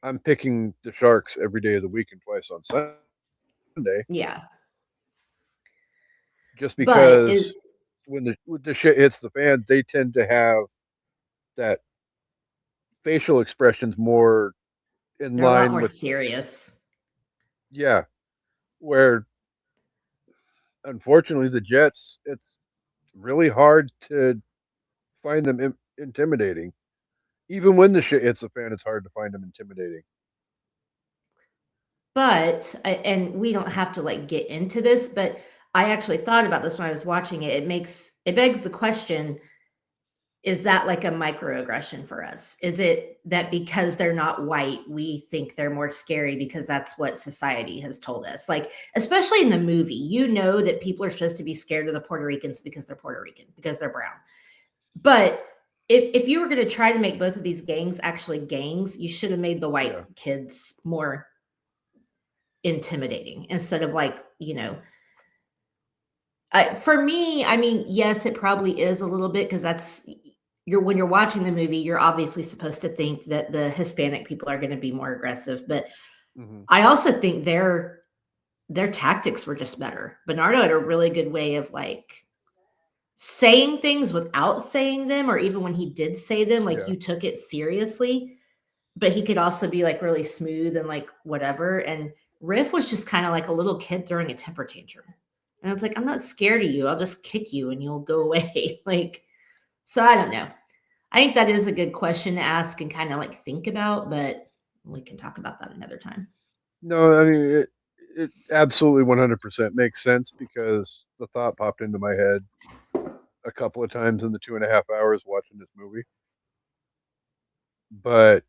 I'm picking the Sharks every day of the week and twice on Sunday. Yeah. Just But because when the shit hits the fan, they tend to have that facial expressions more in they're a lot line more with, serious. yeah, where unfortunately the Jets, it's really hard to find them intimidating. Even when the shit hits the fan, it's hard to find them intimidating. But and we don't have to like get into this, but I actually thought about this when I was watching it. It begs the question, is that like a microaggression for us? Is it that because they're not white, we think they're more scary because that's what society has told us? Like, especially in the movie, you know that people are supposed to be scared of the Puerto Ricans because they're Puerto Rican, because they're brown. But if you were going to try to make both of these gangs actually gangs, you should have made the white Yeah. kids more intimidating instead of like, for me, I mean, yes, it probably is a little bit because that's when you're watching the movie, you're obviously supposed to think that the Hispanic people are going to be more aggressive, but Mm-hmm. I also think their tactics were just better. Bernardo had a really good way of like saying things without saying them, or even when he did say them, like Yeah. you took it seriously, but he could also be like really smooth and like whatever. And Riff was just kind of like a little kid throwing a temper tantrum. And it's like, I'm not scared of you. I'll just kick you and you'll go away. Like, so I don't know. I think that is a good question to ask and kind of like think about, but we can talk about that another time. No, I mean it absolutely 100% makes sense because the thought popped into my head a couple of times in the 2.5 hours watching this movie. But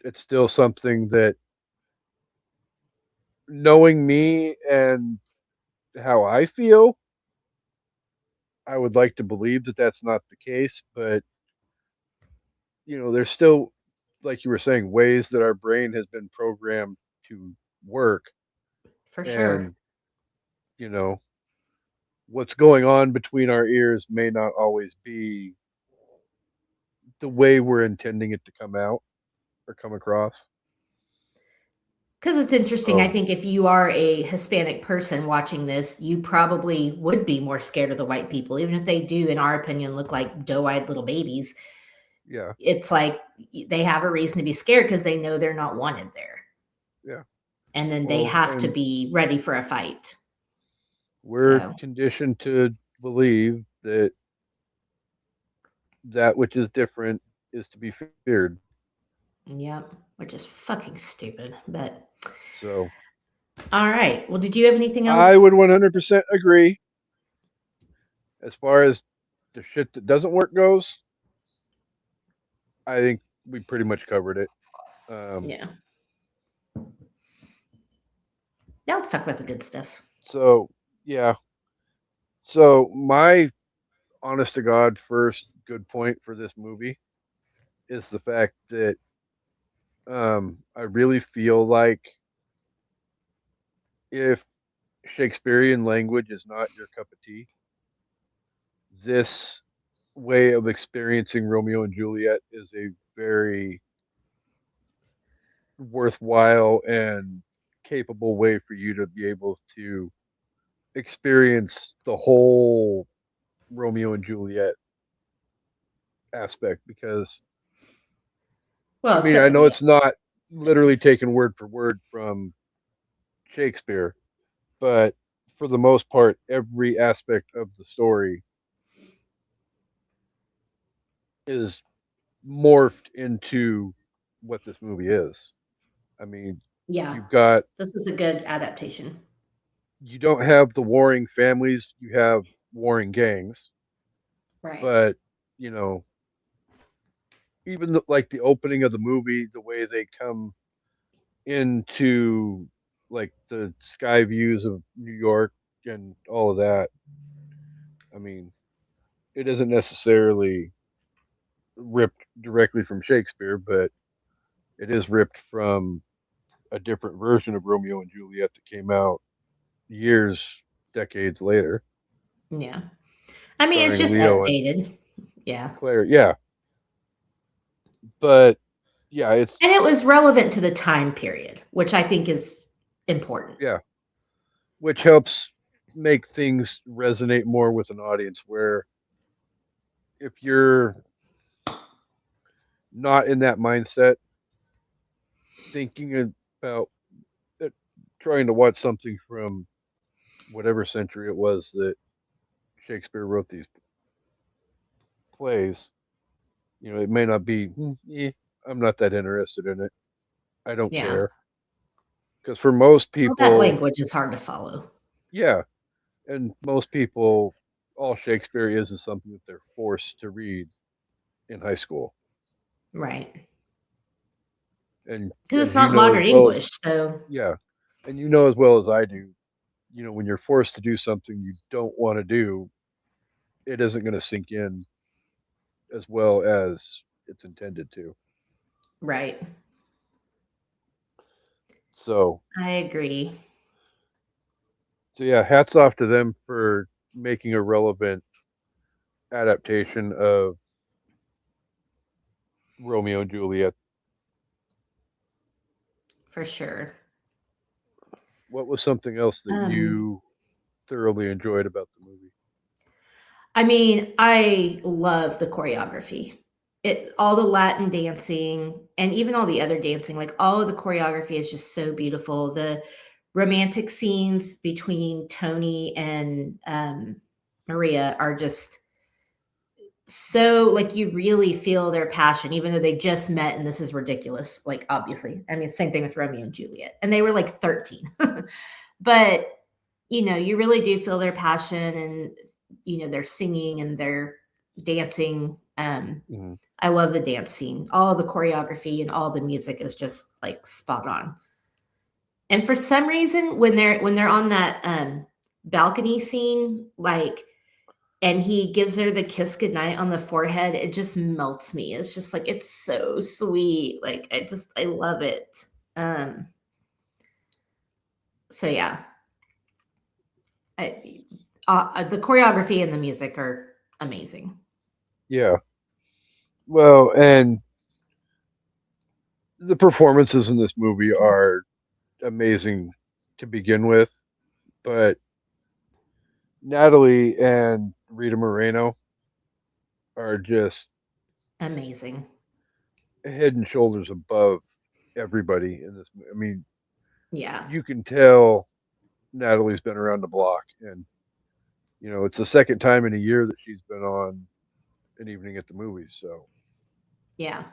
it's still something that, knowing me and how I feel, I would like to believe that that's not the case. But there's still, like you were saying, ways that our brain has been programmed to work, For sure. and you know what's going on between our ears may not always be the way we're intending it to come out or come across. Because it's interesting. I So think if you are a Hispanic person watching this, you probably would be more scared of the white people, even if they do, in our opinion, look like doe eyed little babies. yeah, It's like they have a reason to be scared because they know they're not wanted there. yeah. And then they Well, have to and be ready for a fight. we're So, conditioned to believe that that which is different is to be feared. yep, which is fucking stupid. But So all right. Well, did you have anything I else? would 100% agree. As far as the shit that doesn't work goes, I think we pretty much covered it. Um, Yeah. Now let's talk about the good stuff. so yeah. So my honest to God first good point for this movie is the fact that I really feel like if Shakespearean language is not your cup of tea, this way of experiencing Romeo and Juliet is a very worthwhile and capable way for you to be able to experience the whole Romeo and Juliet aspect. Because I Well, mean, except I for know the it's not literally taken word for word from Shakespeare, but for the most part, every aspect of the story is morphed into what this movie is. I mean, yeah, you've got this is a good adaptation. you don't have the warring families, you have warring gangs, Right. but you know, even like the opening of the movie, the way they come into like the sky views of New York and all of that. I mean, it isn't necessarily. ripped directly from Shakespeare, but it is ripped from a different version of Romeo and Juliet that came out years, decades later, Yeah. I mean, it's starring just Leo and updated. Yeah. Claire. Yeah, but yeah, it's And it was relevant to the time period, which I think is important. yeah, which helps make things resonate more with an audience. Where if you're not in that mindset, thinking about it, trying to watch something from whatever century it was that Shakespeare wrote these plays, it may not be. I'm not that interested in it. I don't Yeah. care because for most Well, that people, language is hard to follow. yeah, and most people, all Shakespeare is something that they're forced to read in high school, Right. and Because it's as you not know as modern well as English. So, yeah, and you know as well as I do, when you're forced to do something you don't want to do, it isn't going to sink in as well as it's intended to. right. So, I agree. so yeah, hats off to them for making a relevant adaptation of Romeo and Juliet. For sure. What was something else that Um, you thoroughly enjoyed about the movie? I mean, I love the choreography. All the Latin dancing and even all the other dancing, like all of the choreography is just so beautiful. The romantic scenes between Tony and Maria are just so like you really feel their passion, even though they just met and this is ridiculous. Like, obviously, I mean, same thing with Romeo and Juliet, and they were like 13, but you really do feel their passion and they're singing and they're dancing. Mm-hmm. I love the dance scene. All the choreography and all the music is just like spot on. And for some reason, when they're on that balcony scene, like, and he gives her the kiss goodnight on the forehead, it just melts me. It's just like it's so sweet. Like I love it. Um, so yeah, I, the choreography and the music are amazing. Yeah. Well, and the performances in this movie are amazing to begin with, but Natalie and Rita Moreno are just Amazing. head and shoulders above everybody in this. I mean, Yeah. you can tell Natalie's been around the block, and it's the second time in a year that she's been on an evening at the movies. So, Yeah.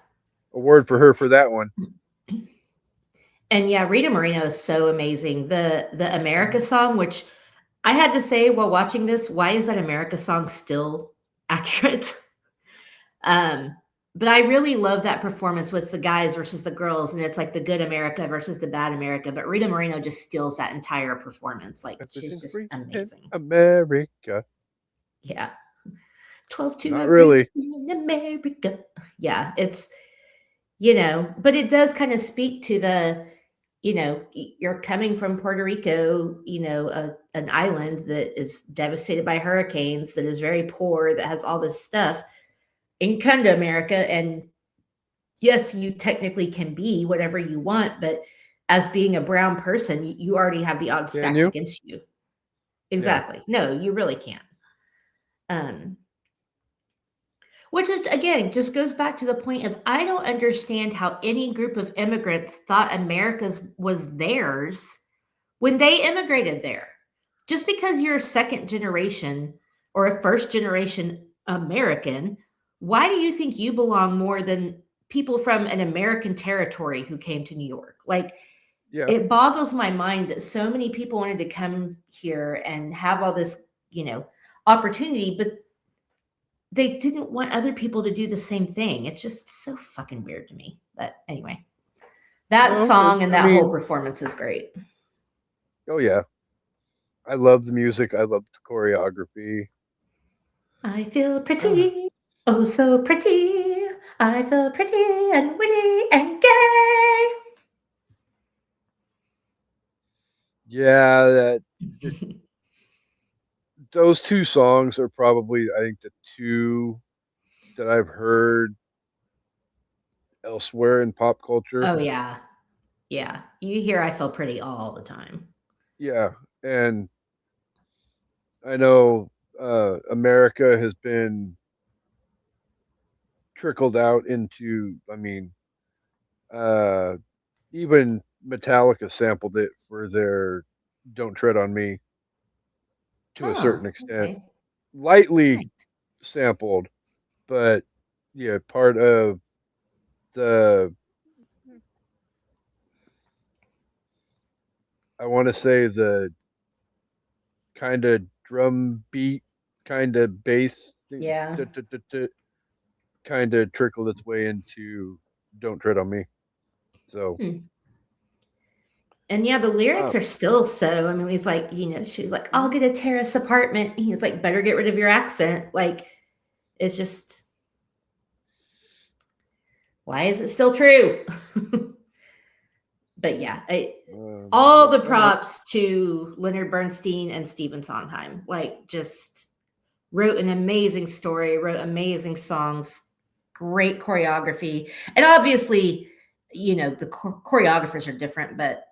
award for her for that one. And yeah, Rita Moreno is so amazing. The America song, which I had to say while watching this, why is that America song still accurate? um, but I really love that performance with the guys versus the girls, and it's like the good America versus the bad America. But Rita Moreno just steals that entire performance. Like she's Everything's just free in amazing. America. Yeah. 12 to Not everything really. in America. Yeah, but it does kind of speak to you're coming from Puerto Rico, an island that is devastated by hurricanes, that is very poor, that has all this stuff, and you come to America, and yes, you technically can be whatever you want, but as being a brown person, you already have the odds Can stacked you? against you. Yeah. Exactly. No, you really can't. Um, Which is, again, just goes back to the point of I don't understand how any group of immigrants thought America's was theirs when they immigrated there. Just because you're a second generation or a first generation American, why do you think you belong more than people from an American territory who came to New York? Like, Yeah. it boggles my mind that so many people wanted to come here and have all this, opportunity, but they didn't want other people to do the same thing. It's just so fucking weird to me. But anyway, that Well, song and I that whole mean, performance is great. oh yeah. I love the music. I love the choreography. I feel pretty, oh so pretty. I feel pretty and witty and gay. Yeah, those two songs are probably, I think, the two that I've heard elsewhere in pop culture. Oh, yeah. Yeah. You hear I feel pretty all the time. Yeah, and I know America has been trickled out into, I mean, uh, even Metallica sampled it for their "Don't Tread on Me" to a certain Oh, extent, okay. lightly Nice. sampled, but yeah, part of the, I want to say, the kind of drum beat, kind of bass thing, Yeah. kind of trickled its way into "Don't Tread on Me." So, Hmm. And yeah, the uh, lyrics are still so. I mean, he's like, she's like, I'll mhm. get a terrace apartment. And he's like, better get rid of your accent. Like, it's just, why is it still true? But yeah, all Yep, the I know. props to Leonard Bernstein and Stephen Sondheim. Like, just wrote an amazing story, wrote amazing songs, great choreography. And obviously, the choreographers are different, but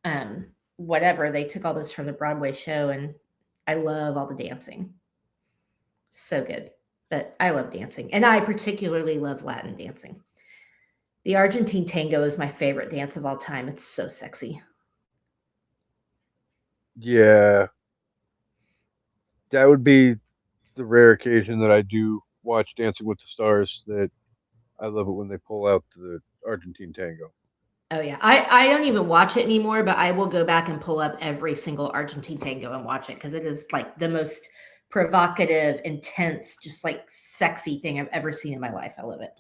um, whatever. They took all this from the Broadway show, and I love all the dancing. So good. But I love dancing, and I particularly love Latin dancing. The Argentine tango is my favorite dance of all time. It's so sexy. Yeah, that would be the rare occasion that I do watch Dancing with the Stars. That I love it when they pull out the Argentine tango. Oh yeah, I don't even watch it anymore, but I will go back and pull up every single Argentine tango and watch it because it is like the most provocative, intense, just like sexy thing I've ever seen in my life. I love it.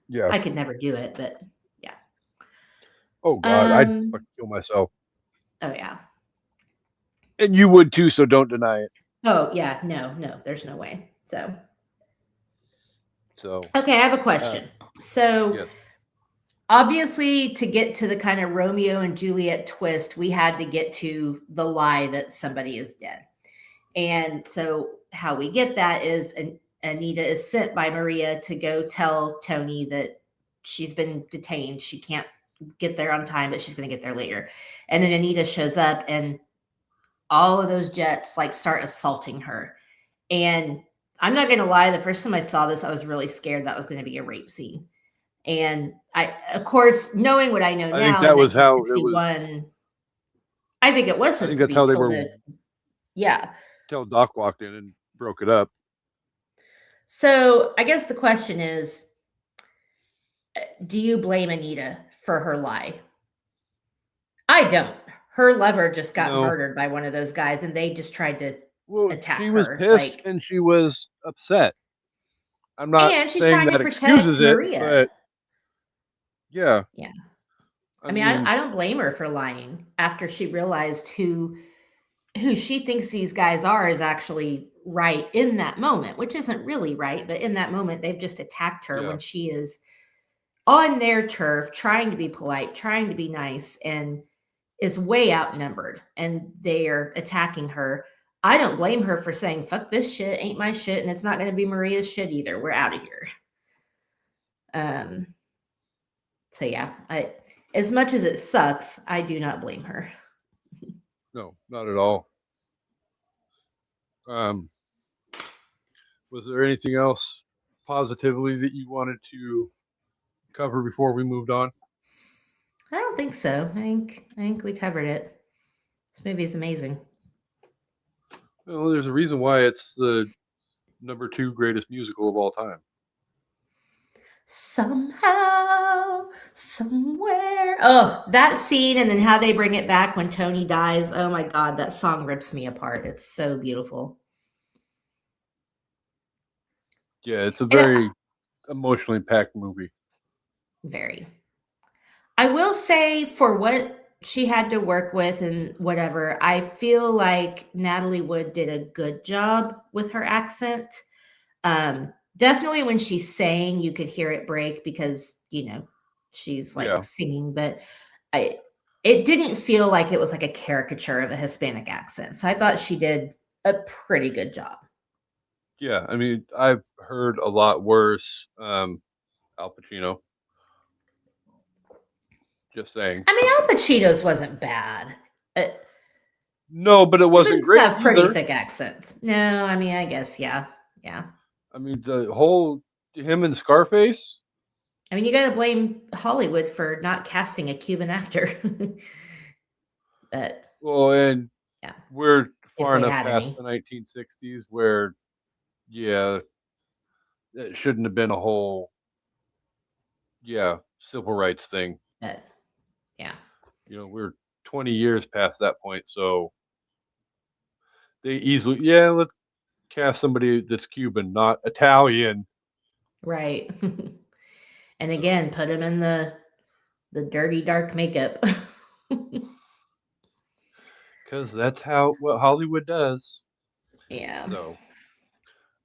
Yeah. I could never do it, but yeah. Oh God, I'd Um. fucking kill myself, Oh yeah. and you would too. So don't deny it. Oh yeah. No, no, there's no way. So So, okay, I have a uh, question. So yes, obviously, to get to the kind of Romeo and Juliet twist, we had to get to the lie that somebody is dead. And so, how we get that is Anita is sent by Maria to go tell Tony that she's been detained. She can't get there on time, but she's going to get there later. And then Anita shows up, and all of those jets like start assaulting her. And I'm not going to lie, the first time I saw this, I was really scared that was going to be a rape scene. And I, of course, knowing what I know I think now in that was how it was. 1961, I think it was I supposed think to that's be how they till were. the, yeah. Till Doc walked in and broke it up. So I guess the question is, do you blame Anita for her lie? I don't. Her lover just got No, murdered by one of those guys, and they just tried to well, she attack was her. pissed Like, and she was upset. I'm not and she's saying trying to that protect excuses it, Maria. but yeah, Yeah. I I mean, mean, I don't blame her for lying after she realized who she thinks these guys are is actually right in that moment, which isn't really right, but in that moment they've just attacked her yeah, when she is on their turf, trying to be polite, trying to be nice, and is way outnumbered, and they're attacking her. I don't blame her for saying, fuck this shit, ain't my shit, and it's not going to be Maria's shit either. We're out of here. Um, so yeah, as much as it sucks, I do not blame her. no, not at all. Um, was there anything else positively that you wanted to cover before we moved on? I don't think so. I think we covered it. This movie is amazing. Well, there's a reason why it's the number two greatest musical of all time. Somehow, somewhere. Oh, that scene and then how they bring it back when Tony dies. Oh my God, that song rips me apart. It's so beautiful. Yeah, it's a And very emotionally packed movie. very. I will say for what she had to work with and whatever, I feel like Natalie Wood did a good job with her accent. definitely when she's saying, you could hear it break because, she's like Yeah. singing, but it didn't feel like it was like a caricature of a Hispanic accent. So I thought she did a pretty good job. Yeah, I mean, I've heard a lot worse. Al Pacino. Just saying. I mean, Al Pacino's wasn't bad. No, but it wasn't Cubans great have pretty either. thick accents. No, I mean, I guess, yeah. Yeah. I mean, the whole him and Scarface. I mean, you got to blame Hollywood for not casting a Cuban actor. But Well, and yeah, we're if far we enough had past any. the 1960s where, yeah, it shouldn't have been a whole, yeah, civil rights thing. But yeah. We're 20 years past that point, so they easily, yeah, let's cast somebody that's Cuban, not Italian. Right. And So, again, put him in the dirty dark makeup. because that's what Hollywood does. Yeah. So,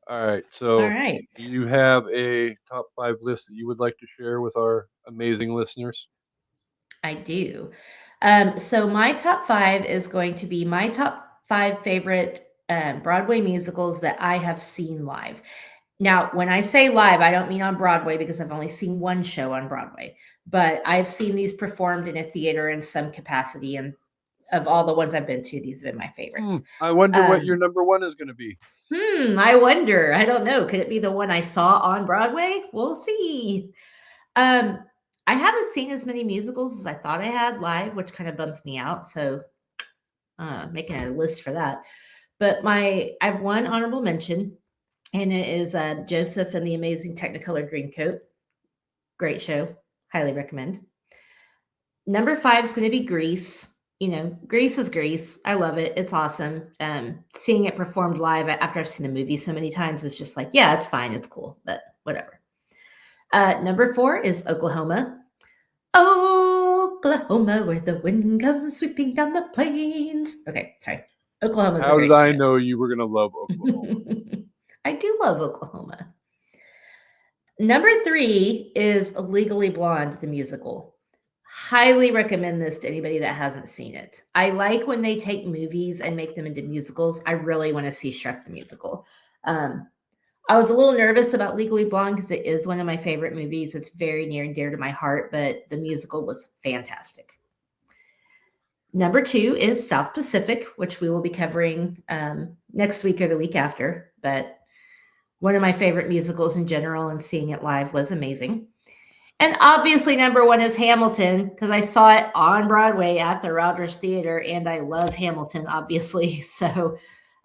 all right. All So, right. do you have a top 5 list that you would like to share with our amazing listeners? I do. So my top 5 is going to be my top 5 favorite Broadway musicals that I have seen live. Now, when I say live, I don't mean on Broadway because I've only seen one show on Broadway, but I've seen these performed in a theater in some capacity, and of all the ones I've been to, these have been my favorites. I wonder what your Um, number one is going to be. I wonder. I don't know. Could it be the one I saw on Broadway? We'll see. Um, I haven't seen as many musicals as I thought I had live, which kind of bums me out. So, making a list for that. But I have one honorable mention, and it is Joseph and the Amazing Technicolor Dreamcoat. Great show. Highly recommend. Number 5 is going to be Grease. Grease is Grease. I love it. It's awesome. Seeing it performed live after I've seen the movie so many times is just like, yeah, it's fine. It's cool, but whatever. Number 4 is Oklahoma. Oklahoma, where the wind comes sweeping down the plains. Okay, sorry. Oklahoma's a How did great I show. know you were going to love Oklahoma? I do love Oklahoma. Number 3 is Legally Blonde, the musical. Highly recommend this to anybody that hasn't seen it. I like when they take movies and make them into musicals. I really want to see Shrek the musical. I was a little nervous about Legally Blonde because it is one of my favorite movies. It's very near and dear to my heart, but the musical was fantastic. Number 2 is South Pacific, which we will be covering next week or the week after. But one of my favorite musicals in general, and seeing it live was amazing. And obviously, number 1 is Hamilton because I saw it on Broadway at the Rogers Theater, and I love Hamilton, obviously. So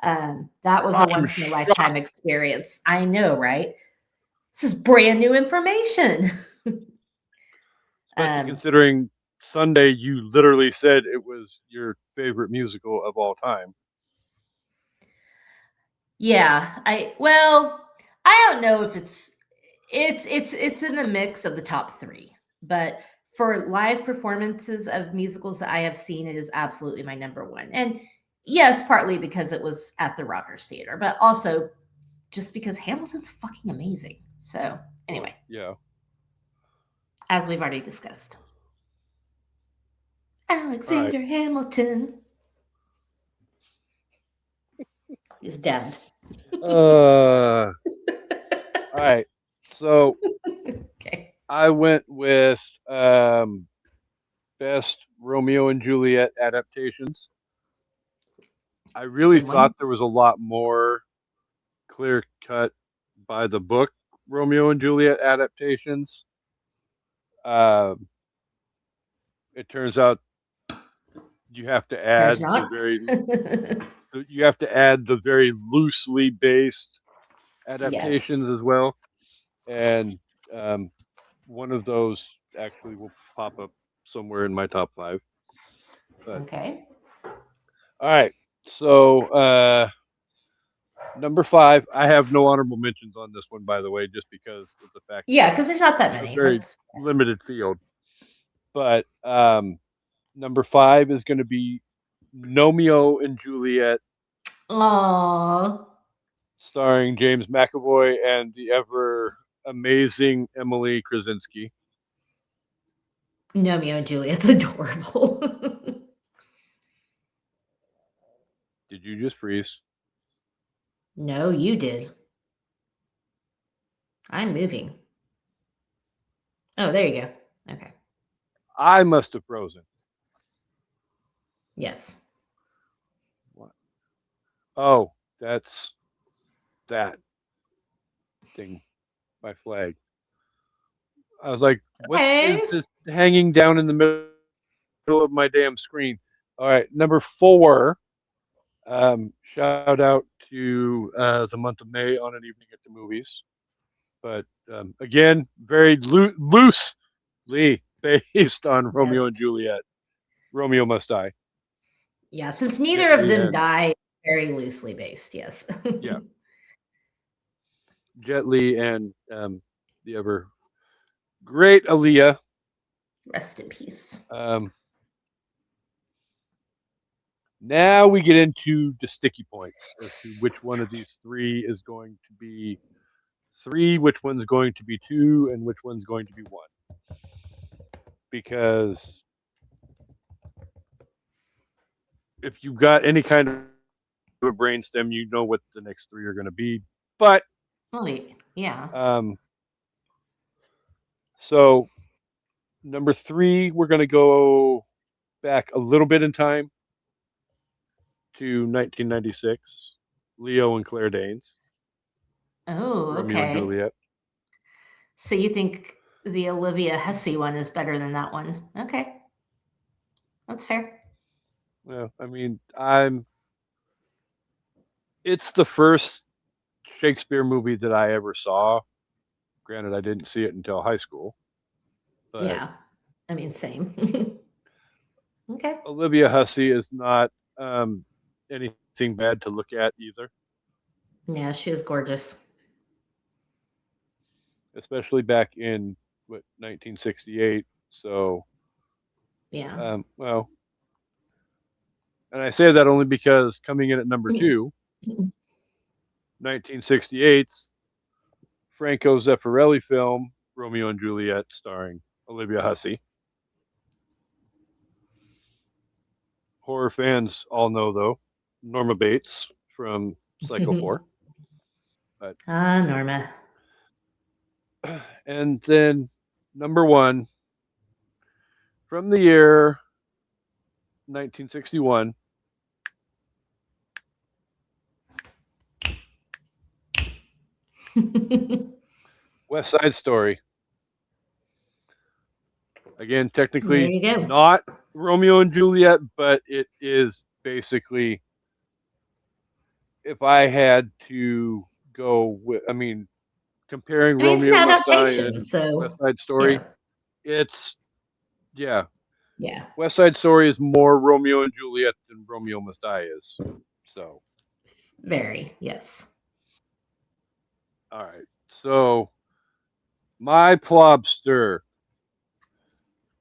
that was a I'm once in a shocked. lifetime experience. I know, right? This is brand new information. Especially considering Sunday you literally said it was your favorite musical of all time. Yeah, I don't know if it's in the mix of the top 3, but for live performances of musicals that I have seen, it is absolutely my number 1. And yes, partly because it was at the Rogers Theater, but also just because Hamilton's fucking amazing. So, anyway, Yeah. as we've already discussed. Alexander Hamilton. He's dead. All right. So Okay. I went with best Romeo and Juliet adaptations. I really Good one. thought there was a lot more clear cut by the book Romeo and Juliet adaptations. Um, it turns out you have to There's add not. the very loosely based adaptations Yes. as well, and one of those actually will pop up somewhere in my top 5. But Okay. all right, so number 5, I have no honorable mentions on this one, by the way, just because of the fact Yeah, because there's not that it's a many. very limited field. But number 5 is going to be Romeo and Juliet, Aww. starring James McAvoy and the ever amazing Emily Krasinski. Romeo and Juliet's adorable. Did you just freeze? No, you did. I'm moving. Oh, there you go. Okay. I must have frozen. Yes. What? Oh, that's that thing, my flag. I was like, what is Okay. this hanging down in the middle of my damn screen? All right, number four. Shout out to the month of May on an evening at the movies. But again, very loosely based on Yes. Romeo and Juliet. Romeo Must Die. Yeah, since Jet neither of Li them and die, very loosely based, yes. yeah, Jet Li and the ever great Aaliyah. Rest in peace. Um, Now we get into the sticky points as to which one of these three is going to be three, which one's going to be two, and which one's going to be one. Because if you've got any kind of a brainstem, you know what the next three are going to be. But Well, yeah. um, so number three, we're going to go back a little bit in time to 1996. Leo and Claire Danes, Oh, Romeo and okay. Juliet. So you think the Olivia Hussey one is better than that one? Okay, that's fair. Well, I mean, it's the first Shakespeare movie that I ever saw. Granted, I didn't see it until high school, but Yeah, I mean, same. Okay. Olivia Hussey is not um, anything bad to look at either, Yeah, she was gorgeous. especially back in what 1968. So, Yeah. well, and I say that only because coming in at number two, 1968's Franco Zeffirelli film Romeo and Juliet, starring Olivia Hussey. Horror fans all know though Norma Bates from Psycho 4. But Ah, Norma. and then number one from the year 1961, West Side Story. Again, There technically you go. not Romeo and Juliet, but it is basically, if I had to go with, I mean, comparing I mean, it's an Romeo Must Die adaptation, and West so Side you know, Story, it's, yeah, yeah, West Side Story is more Romeo and Juliet than Romeo Must Die is. So, very yes. all right. So, my plobster,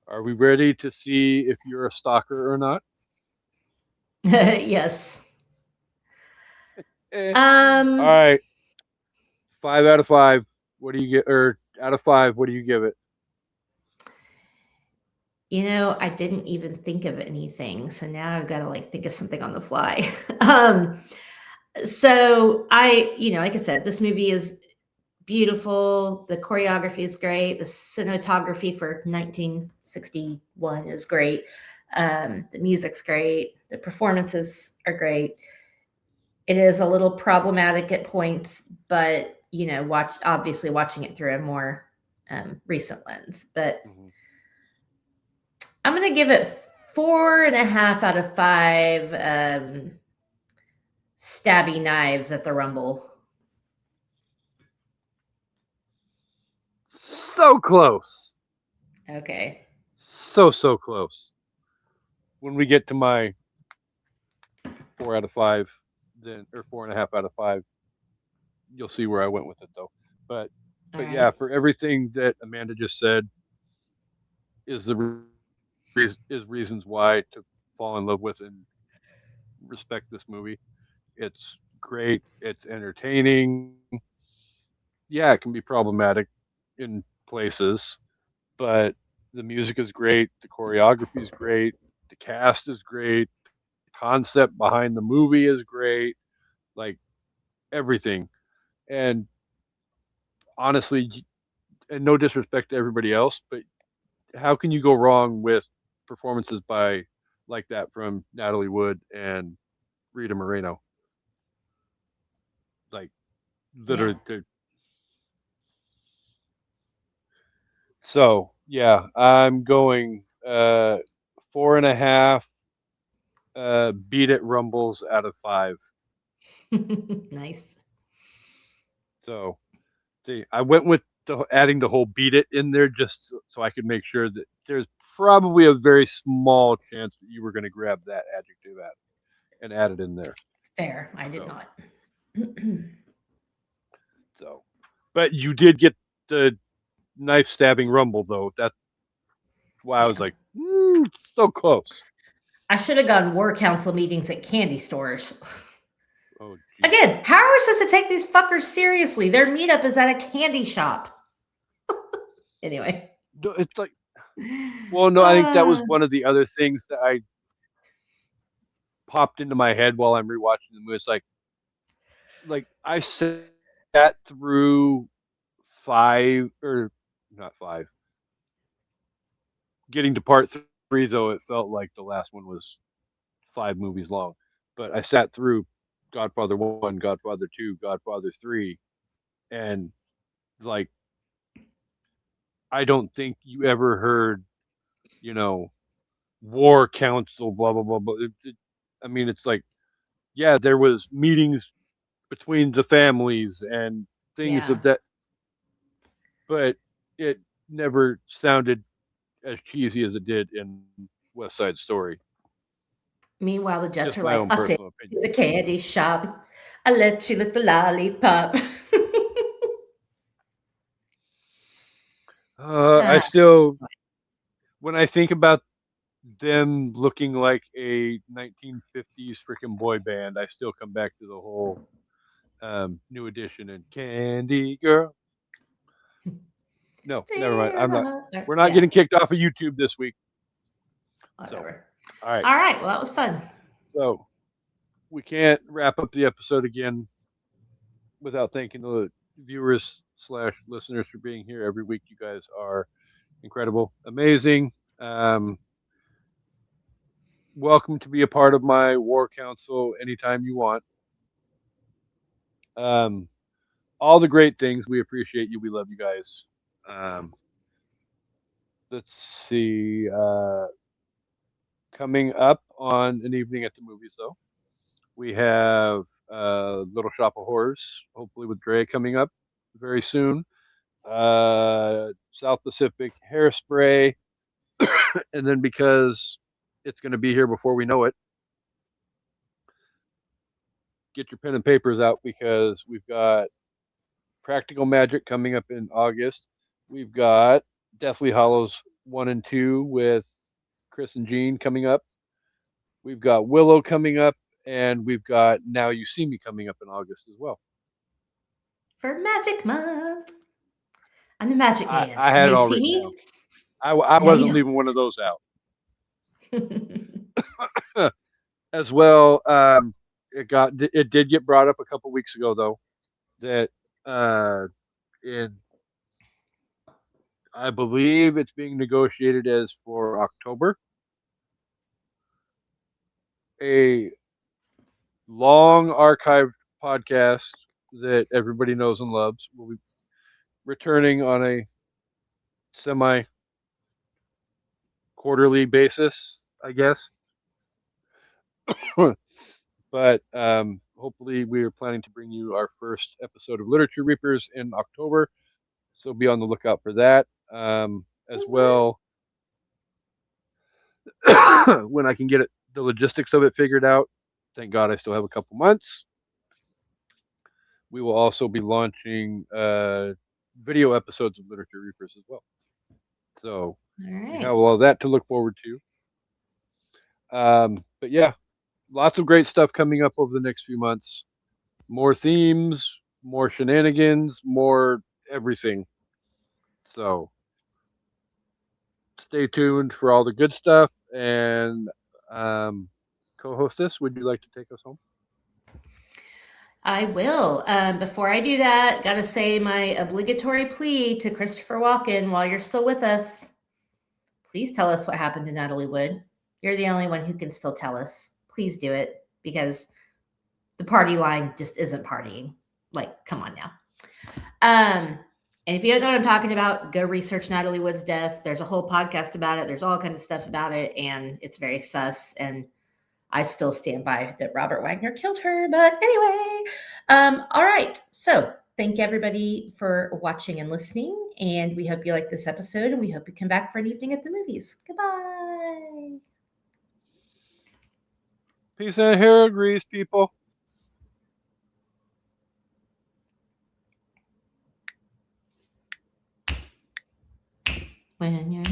are we ready to see if you're a stalker or not? Yes. Eh. All Um, right. 5 out of 5. What do you get? Or out of 5, what do you give it? I didn't even think of anything, so now I've got to like think of something on the fly. So like I said, this movie is beautiful. The choreography is great. The cinematography for 1961 is great. The music's great. The performances are great. It is a little problematic at points, but obviously watching it through a more recent lens. But Mm-hmm. I'm gonna give it 4.5 out of 5 stabby knives at the Rumble. So close. Okay. So close. When we get to my 4 out of 5, then or 4.5 out of 5, you'll see where I went with it though. But All but yeah, right. for everything that Amanda just said is reasons why to fall in love with and respect this movie. It's great. It's entertaining. Yeah, it can be problematic in places, but the music is great. The choreography is great. The cast is great. The concept behind the movie is great. Like everything. And honestly, and no disrespect to everybody else, but how can you go wrong with performances by like that from Natalie Wood and Rita Moreno? Like Yeah. literally, so yeah, I'm going 4.5 beat it rumbles out of 5. Nice. So see, I went with adding the whole beat it in there just so I could make sure that there's probably a very small chance that you were going to grab that adjective at and add it in there. Fair. I did So not. so, but you did get the knife stabbing rumble though. That's why I was Yeah. like, so close. I should have gone war council meetings at candy stores. Oh jeez. Again, how are we supposed to take these fuckers seriously? Their meetup is at a candy shop. Anyway. No, it's like, well, no, I think that Uh, was one of the other things that I popped into my head while I'm rewatching the movie. It's like I sat through 5 or not 5. Getting to part 3 though, it felt like the last one was 5 movies long. But I sat through Godfather 1, Godfather 2, Godfather 3, and like I don't think you ever heard, you know, war council, blah blah blah. Blah. I mean, it's like, yeah, there was meetings between the families and things yeah. of that, but it never sounded as cheesy as it did in West Side Story. Meanwhile, the Just Jets are my like, own I'll take personal opinion. you to the candy shop. I'll let you lick the lollipop. I Ah, still, when I think about them looking like a 1950s freaking boy band, I still come back to the whole new edition and Candy Girl. No, never mind. there I'm in the not. heart. We're not Yeah, getting kicked off of YouTube this week. So, whatever. all right. All right. Well, that was fun. So we can't wrap up the episode again without thanking the viewers slash listeners for being here every week. You guys are incredible, amazing. Um, Welcome to be a part of my war council anytime you want. Um, all the great things. We appreciate you. We love you guys. Um, let's see. Coming up on an evening at the movies, though, we have Little Shop of Horrors, hopefully with Dre coming up very soon. South Pacific Hairspray, and then because it's going to be here before we know it, get your pen and papers out because we've got Practical Magic coming up in August. We've got Deathly Hollows 1 and 2 with Chris and Jean coming up. We've got Willow coming up, and we've got Now You See Me coming up in August as well. For Magic Month. I'm the Magic Man. I Now had it you all see written me? down. I Now you wasn't don't. leaving one of those out. As well, it did get brought up a couple weeks ago though that in I believe it's being negotiated as for October. A long archived podcast that everybody knows and loves will be returning on a semi quarterly basis, I guess. But hopefully, we are planning to bring you our first episode of Literature Reapers in October. So be on the lookout for that. As well, when I can get the logistics of it figured out, thank God I still have a couple months. We will also be launching video episodes of Literature Reapers as well. So All you right. have all that to look forward to. But yeah, lots of great stuff coming up over the next few months. more themes, more shenanigans, more everything. So stay tuned for all the good stuff. And co-hostess, would you like to take us home? I will. Before I do that, gotta say my obligatory plea to Christopher Walken while you're still with us. Please tell us what happened to Natalie Wood. You're the only one who can still tell us. Please do it, because the party line just isn't partying. Like, come on now. And if you don't know what I'm talking about, go research Natalie Wood's death. There's a whole podcast about it. There's all kinds of stuff about it, and it's very sus. And I still stand by that Robert Wagner killed her. But anyway, all right. So thank everybody for watching and listening. And we hope you like this episode, and we hope you come back for an evening at the movies. Goodbye. Peace and hair grease, people. When you're